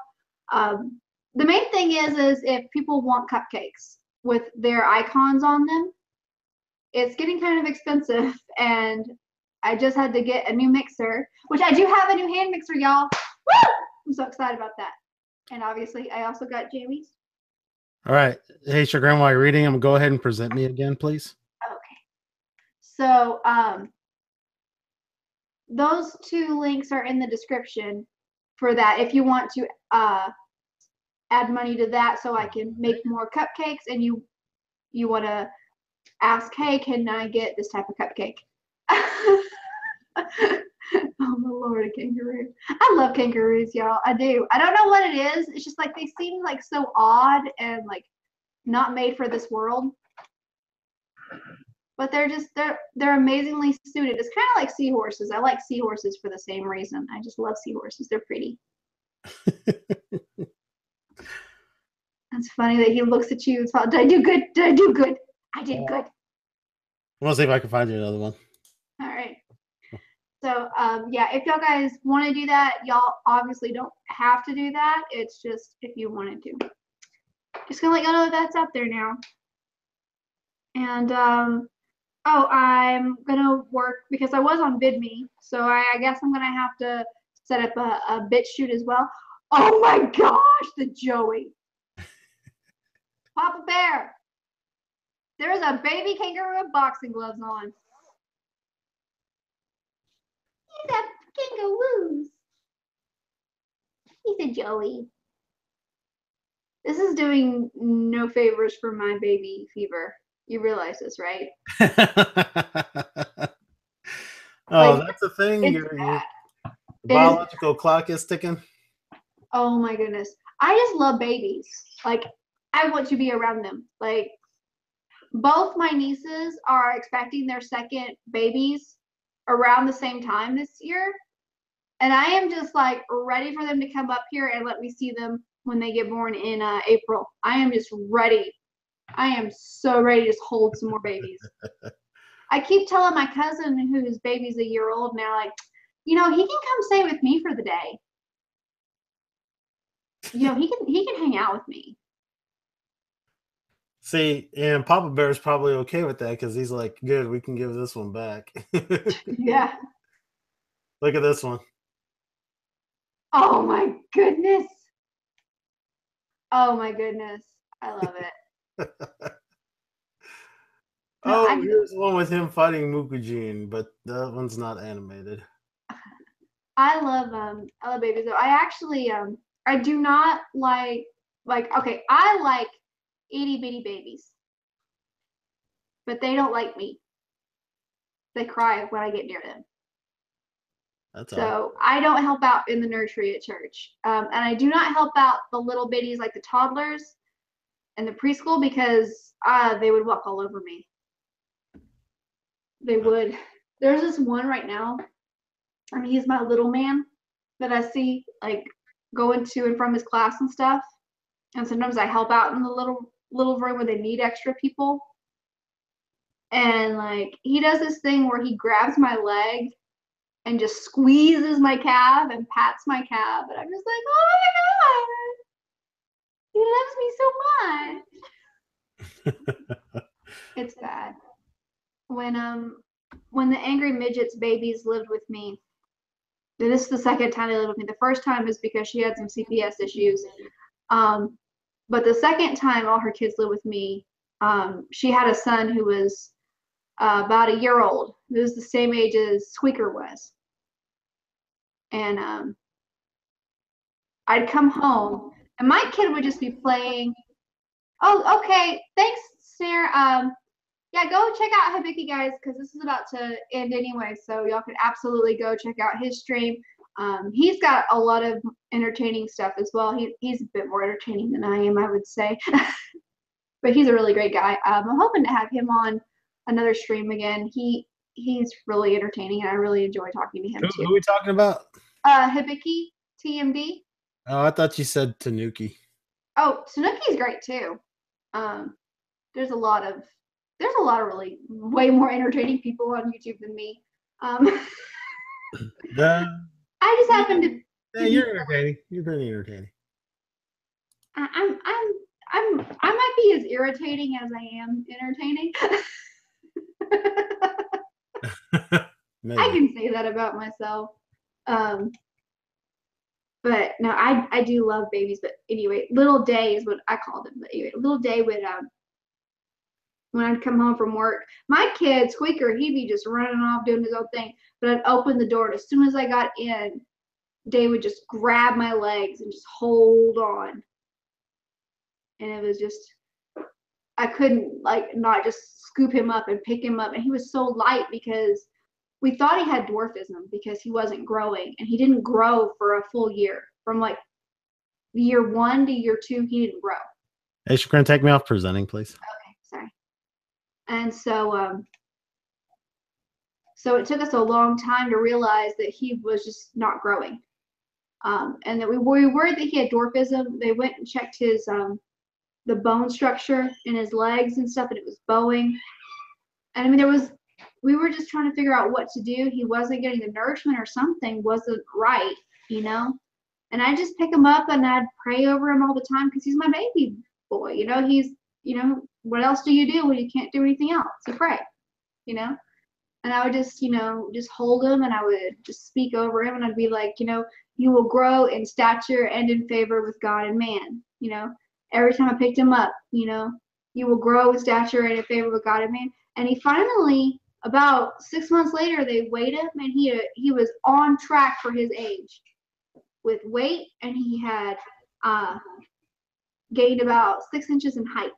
The main thing is if people want cupcakes with their icons on them, it's getting kind of expensive, and I just had to get a new mixer, which I do have a new hand mixer, y'all. Woo! I'm so excited about that. And obviously, I also got Jamie's. All right. Hey, Chagrin, while you're reading them, go ahead and present me again, please. Okay. So those 2 links are in the description for that if you want to add money to that so I can make more cupcakes, and you want to ask, hey, can I get this type of cupcake? Oh my lord, a kangaroo. I love kangaroos, y'all. I do. I don't know what it is. It's just like they seem like so odd and like not made for this world. But they're amazingly suited. It's kind of like seahorses. I like seahorses for the same reason. I just love seahorses. They're pretty. That's funny that he looks at you and thought, did I do good? Did I do good? I did good. I want to see if I can find you another one. All right. So, yeah, if y'all guys want to do that, y'all obviously don't have to do that. It's just if you wanted to. Just going to let y'all know that's out there now. And, oh, I'm going to work because I was on BidMe. So I guess I'm going to have to set up a BitChute as well. Oh my gosh, the Joey. Papa Bear. There's a baby kangaroo with boxing gloves on. He's a kangaroos. He's a Joey. This is doing no favors for my baby fever. You realize this, right? Oh, Like, that's a thing. it's Your bad. biological clock is ticking. Oh my goodness. I just love babies. Like, I want to be around them. Like, both my nieces are expecting their second babies around the same time this year. And I am just like ready for them to come up here and let me see them when they get born in April. I am just ready. I am so ready to just hold some more babies. I keep telling my cousin whose baby's a year old now, like, he can come stay with me for the day. He can hang out with me. See, and Papa Bear's probably okay with that because he's like, good, we can give this one back. Yeah. Look at this one. Oh my goodness. Oh my goodness. I love it. No, Oh, here's one with him fighting Mukujin, but that one's not animated. I love babies though. I actually I do not like okay, I like itty bitty babies. But they don't like me. They cry when I get near them. That's odd. So I don't help out in the nursery at church. And I do not help out the little bitties like the toddlers and the preschool because they would walk all over me. They would. There's this one right now. I mean, he's my little man that I see like going to and from his class and stuff. And sometimes I help out in the little room where they need extra people. And like he does this thing where he grabs my leg and just squeezes my calf and pats my calf, and I'm just like, oh my god, he loves me so much. It's bad. When the angry midgets babies lived with me, this is the second time they lived with me. The first time is because she had some CPS issues, but the second time all her kids lived with me, she had a son who was about a year old. He was the same age as Squeaker was. And I'd come home and my kid would just be playing. Oh, okay. Thanks, Sarah. Yeah, go check out Hibiki, guys, because this is about to end anyway. So y'all can absolutely go check out his stream. He's got a lot of entertaining stuff as well. He's a bit more entertaining than I am, I would say. But he's a really great guy. I'm hoping to have him on another stream again. He's really entertaining, and I really enjoy talking to him Who too. are we talking about? Hibiki, TMD. Oh, I thought you said Tanuki. Oh, Tanuki's great too. There's a lot of really way more entertaining people on YouTube than me. I just happen to. Yeah, you're entertaining. You're pretty entertaining. I might be as irritating as I am entertaining. I can say that about myself. But no, I do love babies. But anyway, Little Day is what I call them. But anyway, Little Day would when I'd come home from work, my kid Squeaker, he'd be just running off doing his own thing. But I'd open the door, and as soon as I got in, Day would just grab my legs and just hold on. And it was just, I couldn't like not just scoop him up and pick him up. And he was so light because we thought he had dwarfism because he wasn't growing, and he didn't grow for a full year. From like year 1 to year 2, he didn't grow. Hey, Shakran, take me off presenting, please. Okay, sorry. And so it took us a long time to realize that he was just not growing. And that we were worried that he had dwarfism. They went and checked his the bone structure in his legs and stuff, and it was bowing. And I mean, we were just trying to figure out what to do. He wasn't getting the nourishment, or something wasn't right, And I just pick him up and I'd pray over him all the time because he's my baby boy. He's, what else do you do when you can't do anything else? You pray, And I would just, just hold him, and I would just speak over him, and I'd be like, you will grow in stature and in favor with God and man. Every time I picked him up, you will grow in stature and in favor with God and man. And he finally, about 6 months later, they weighed him, and he was on track for his age with weight, and he had gained about 6 inches in height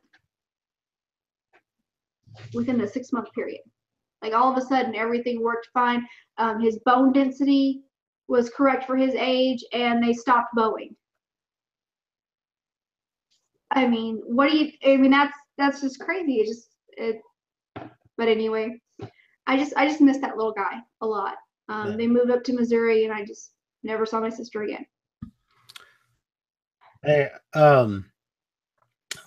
within a 6-month period. Like all of a sudden, everything worked fine. His bone density was correct for his age, and they stopped bowing. I mean, that's just crazy. But anyway, I just miss that little guy a lot. Yeah. They moved up to Missouri, and I just never saw my sister again. Hey, I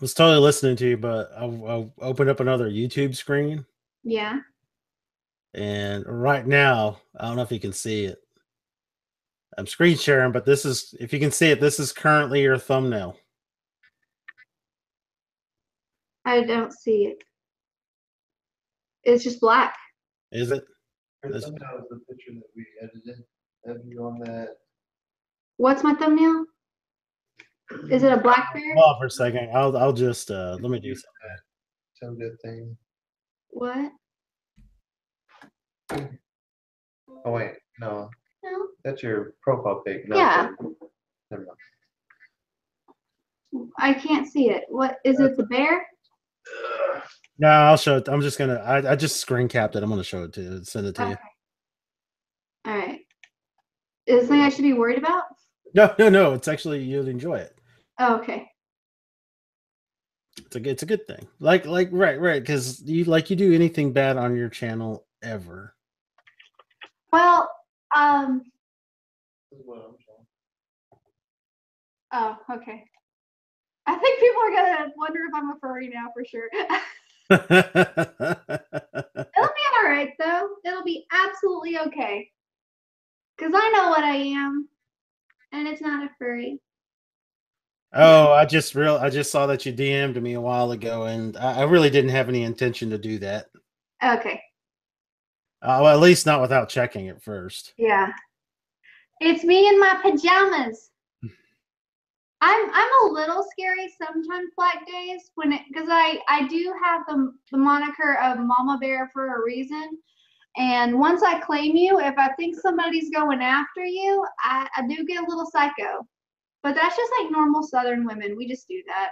was totally listening to you, but I opened up another YouTube screen, Yeah. and right now, I don't know if you can see it. I'm screen sharing, but this is, if you can see it, this is currently your thumbnail. I don't see it. It's just black. Is it? That was the picture that we edited. Have you on that? What's my thumbnail? Is it a black bear? Hold on for a second. I'll just let me do something. Toga thing. What? Oh wait, no, No. that's your profile pic. No, Yeah. Never mind. I can't see it. What is it? The bear? No, I'll show it. I'm just gonna. I just screen capped it. I'm gonna show it to you. Send it to you. Okay. All right. Is this something I should be worried about? No. It's actually, you'll enjoy it. Oh, okay. It's a good thing. Like right. Because you do anything bad on your channel ever. Well, This is what I'm showing. oh, okay. I think people are gonna wonder if I'm a furry now for sure. It'll be all right though. It'll be absolutely okay. Cause I know what I am, and it's not a furry. Oh, I just saw that you DM'd me a while ago, and I really didn't have any intention to do that. Okay. Well, at least not without checking it first. Yeah. It's me in my pajamas. I'm a little scary sometimes Black days because I do have the moniker of Mama Bear for a reason. And once I claim you, if I think somebody's going after you, I do get a little psycho. But that's just like normal Southern women. We just do that.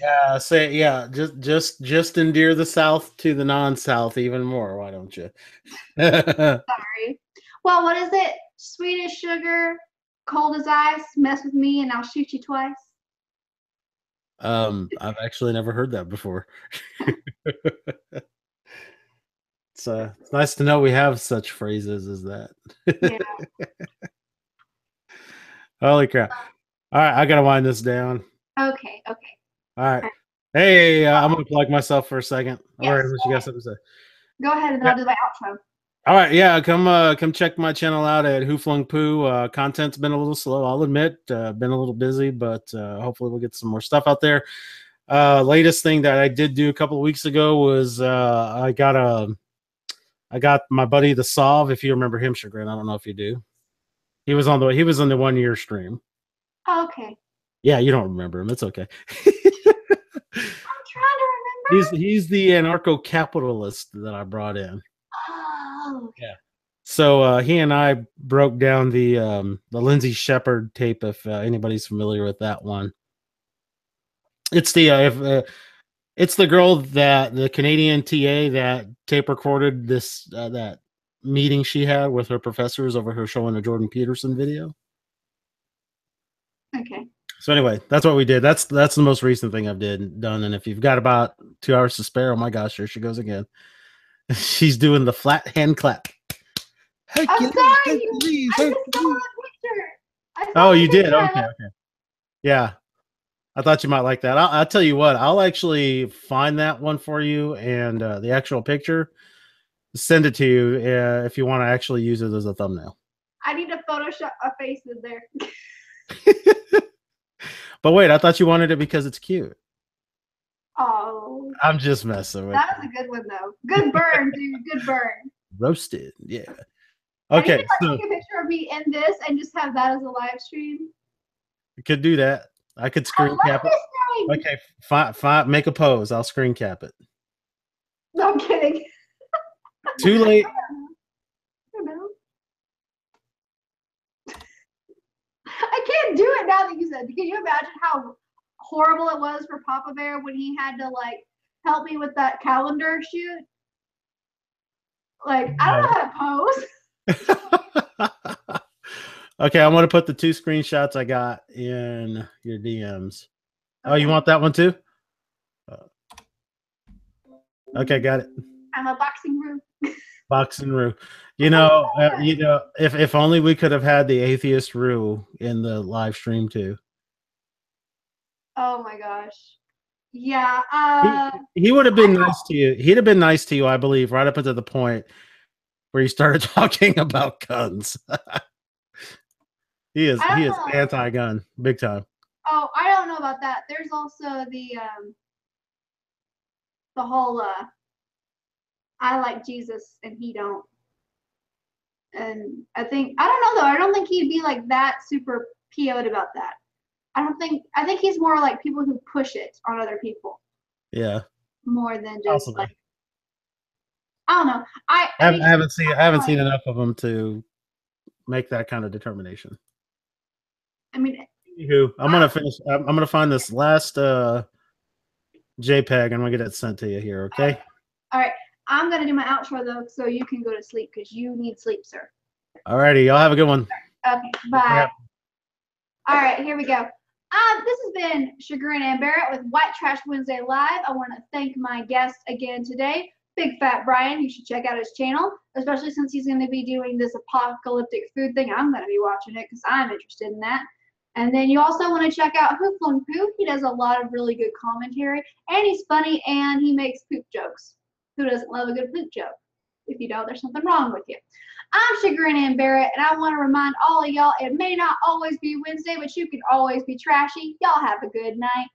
Yeah, just endear the South to the non-South even more. Why don't you? Sorry. Well, what is it? Sweet as sugar, cold as ice, mess with me and I'll shoot you twice. I've actually never heard that before. It's nice to know we have such phrases as that. Yeah. Holy crap. All right, I gotta wind this down. Okay. All right. Hey, I'm gonna plug myself for a second. Yes, All right, what you got something to say? Go ahead and I'll do my outro. All right, yeah, come check my channel out at Who Flung Poo. Content's been a little slow, I'll admit. Been a little busy, but hopefully we'll get some more stuff out there. Latest thing that I did do a couple of weeks ago was I got my buddy the Solve, if you remember him, Chagrin. I don't know if you do. He was on the 1 year stream. Oh, okay. Yeah, you don't remember him. It's okay. I'm trying to remember. He's the anarcho-capitalist that I brought in. Oh. Yeah. So he and I broke down the Lindsay Shepherd tape. If anybody's familiar with that one, it's the girl that the Canadian TA that tape recorded this that meeting she had with her professors over her showing a Jordan Peterson video. Okay. So anyway, that's what we did. That's the most recent thing I've done. And if you've got about 2 hours to spare, oh my gosh, here she goes again. She's doing the flat hand clap. I'm sorry. I just saw a picture. Oh, you did? Okay. Yeah. I thought you might like that. I'll tell you what, I'll actually find that one for you and the actual picture, send it to you if you want to actually use it as a thumbnail. I need to Photoshop a face in there. But wait, I thought you wanted it because it's cute. Oh. I'm just messing with That was a good one, though. Good burn, dude. Good burn. roasted. Yeah. I Okay. need to take a picture of me in this and just have that as a live stream. You could do that. I could screen cap it. Thing. Okay, fine. Make a pose. I'll screen cap it. No, I'm kidding. Too late. I don't know. I can't do it now that you said Can you imagine how horrible it was for Papa Bear when he had to like help me with that calendar shoot? Like, I don't know how to pose. Okay, I'm gonna put the 2 screenshots I got in your DMs. Oh, you want that one too? Okay, got it. I'm a boxing room. Boxing Rue. If only we could have had the atheist Rue in the live stream too. Oh my gosh. Yeah. He would have been nice to you. He'd have been nice to you, I believe, right up until the point where you started talking about guns. He is anti-gun, big time. Oh, I don't know about that. There's also the whole I like Jesus and he don't. And I don't know though. I don't think he'd be like that super PO'd about that. I think he's more like people who push it on other people. Yeah. More than just Possibly. like, I don't know. I haven't seen enough of them to make that kind of determination. I mean, Anywho, I'm gonna find this last JPEG. I'm gonna get it sent to you here. Okay. All right. I'm gonna do my outro though, so you can go to sleep because you need sleep, sir. Alrighty, y'all have a good one. Okay. Bye. All right. Here we go. This has been Chagrin and Barrett with White Trash Wednesday Live. I want to thank my guest again today, Big Fat Brian. You should check out his channel, especially since he's going to be doing this apocalyptic food thing. I'm going to be watching it because I'm interested in that. And then you also want to check out Hooflin Poo. He does a lot of really good commentary, and he's funny, and he makes poop jokes. Who doesn't love a good poop joke? If you don't, there's something wrong with you. I'm Chagrin and Barrett, and I want to remind all of y'all, it may not always be Wednesday, but you can always be trashy. Y'all have a good night.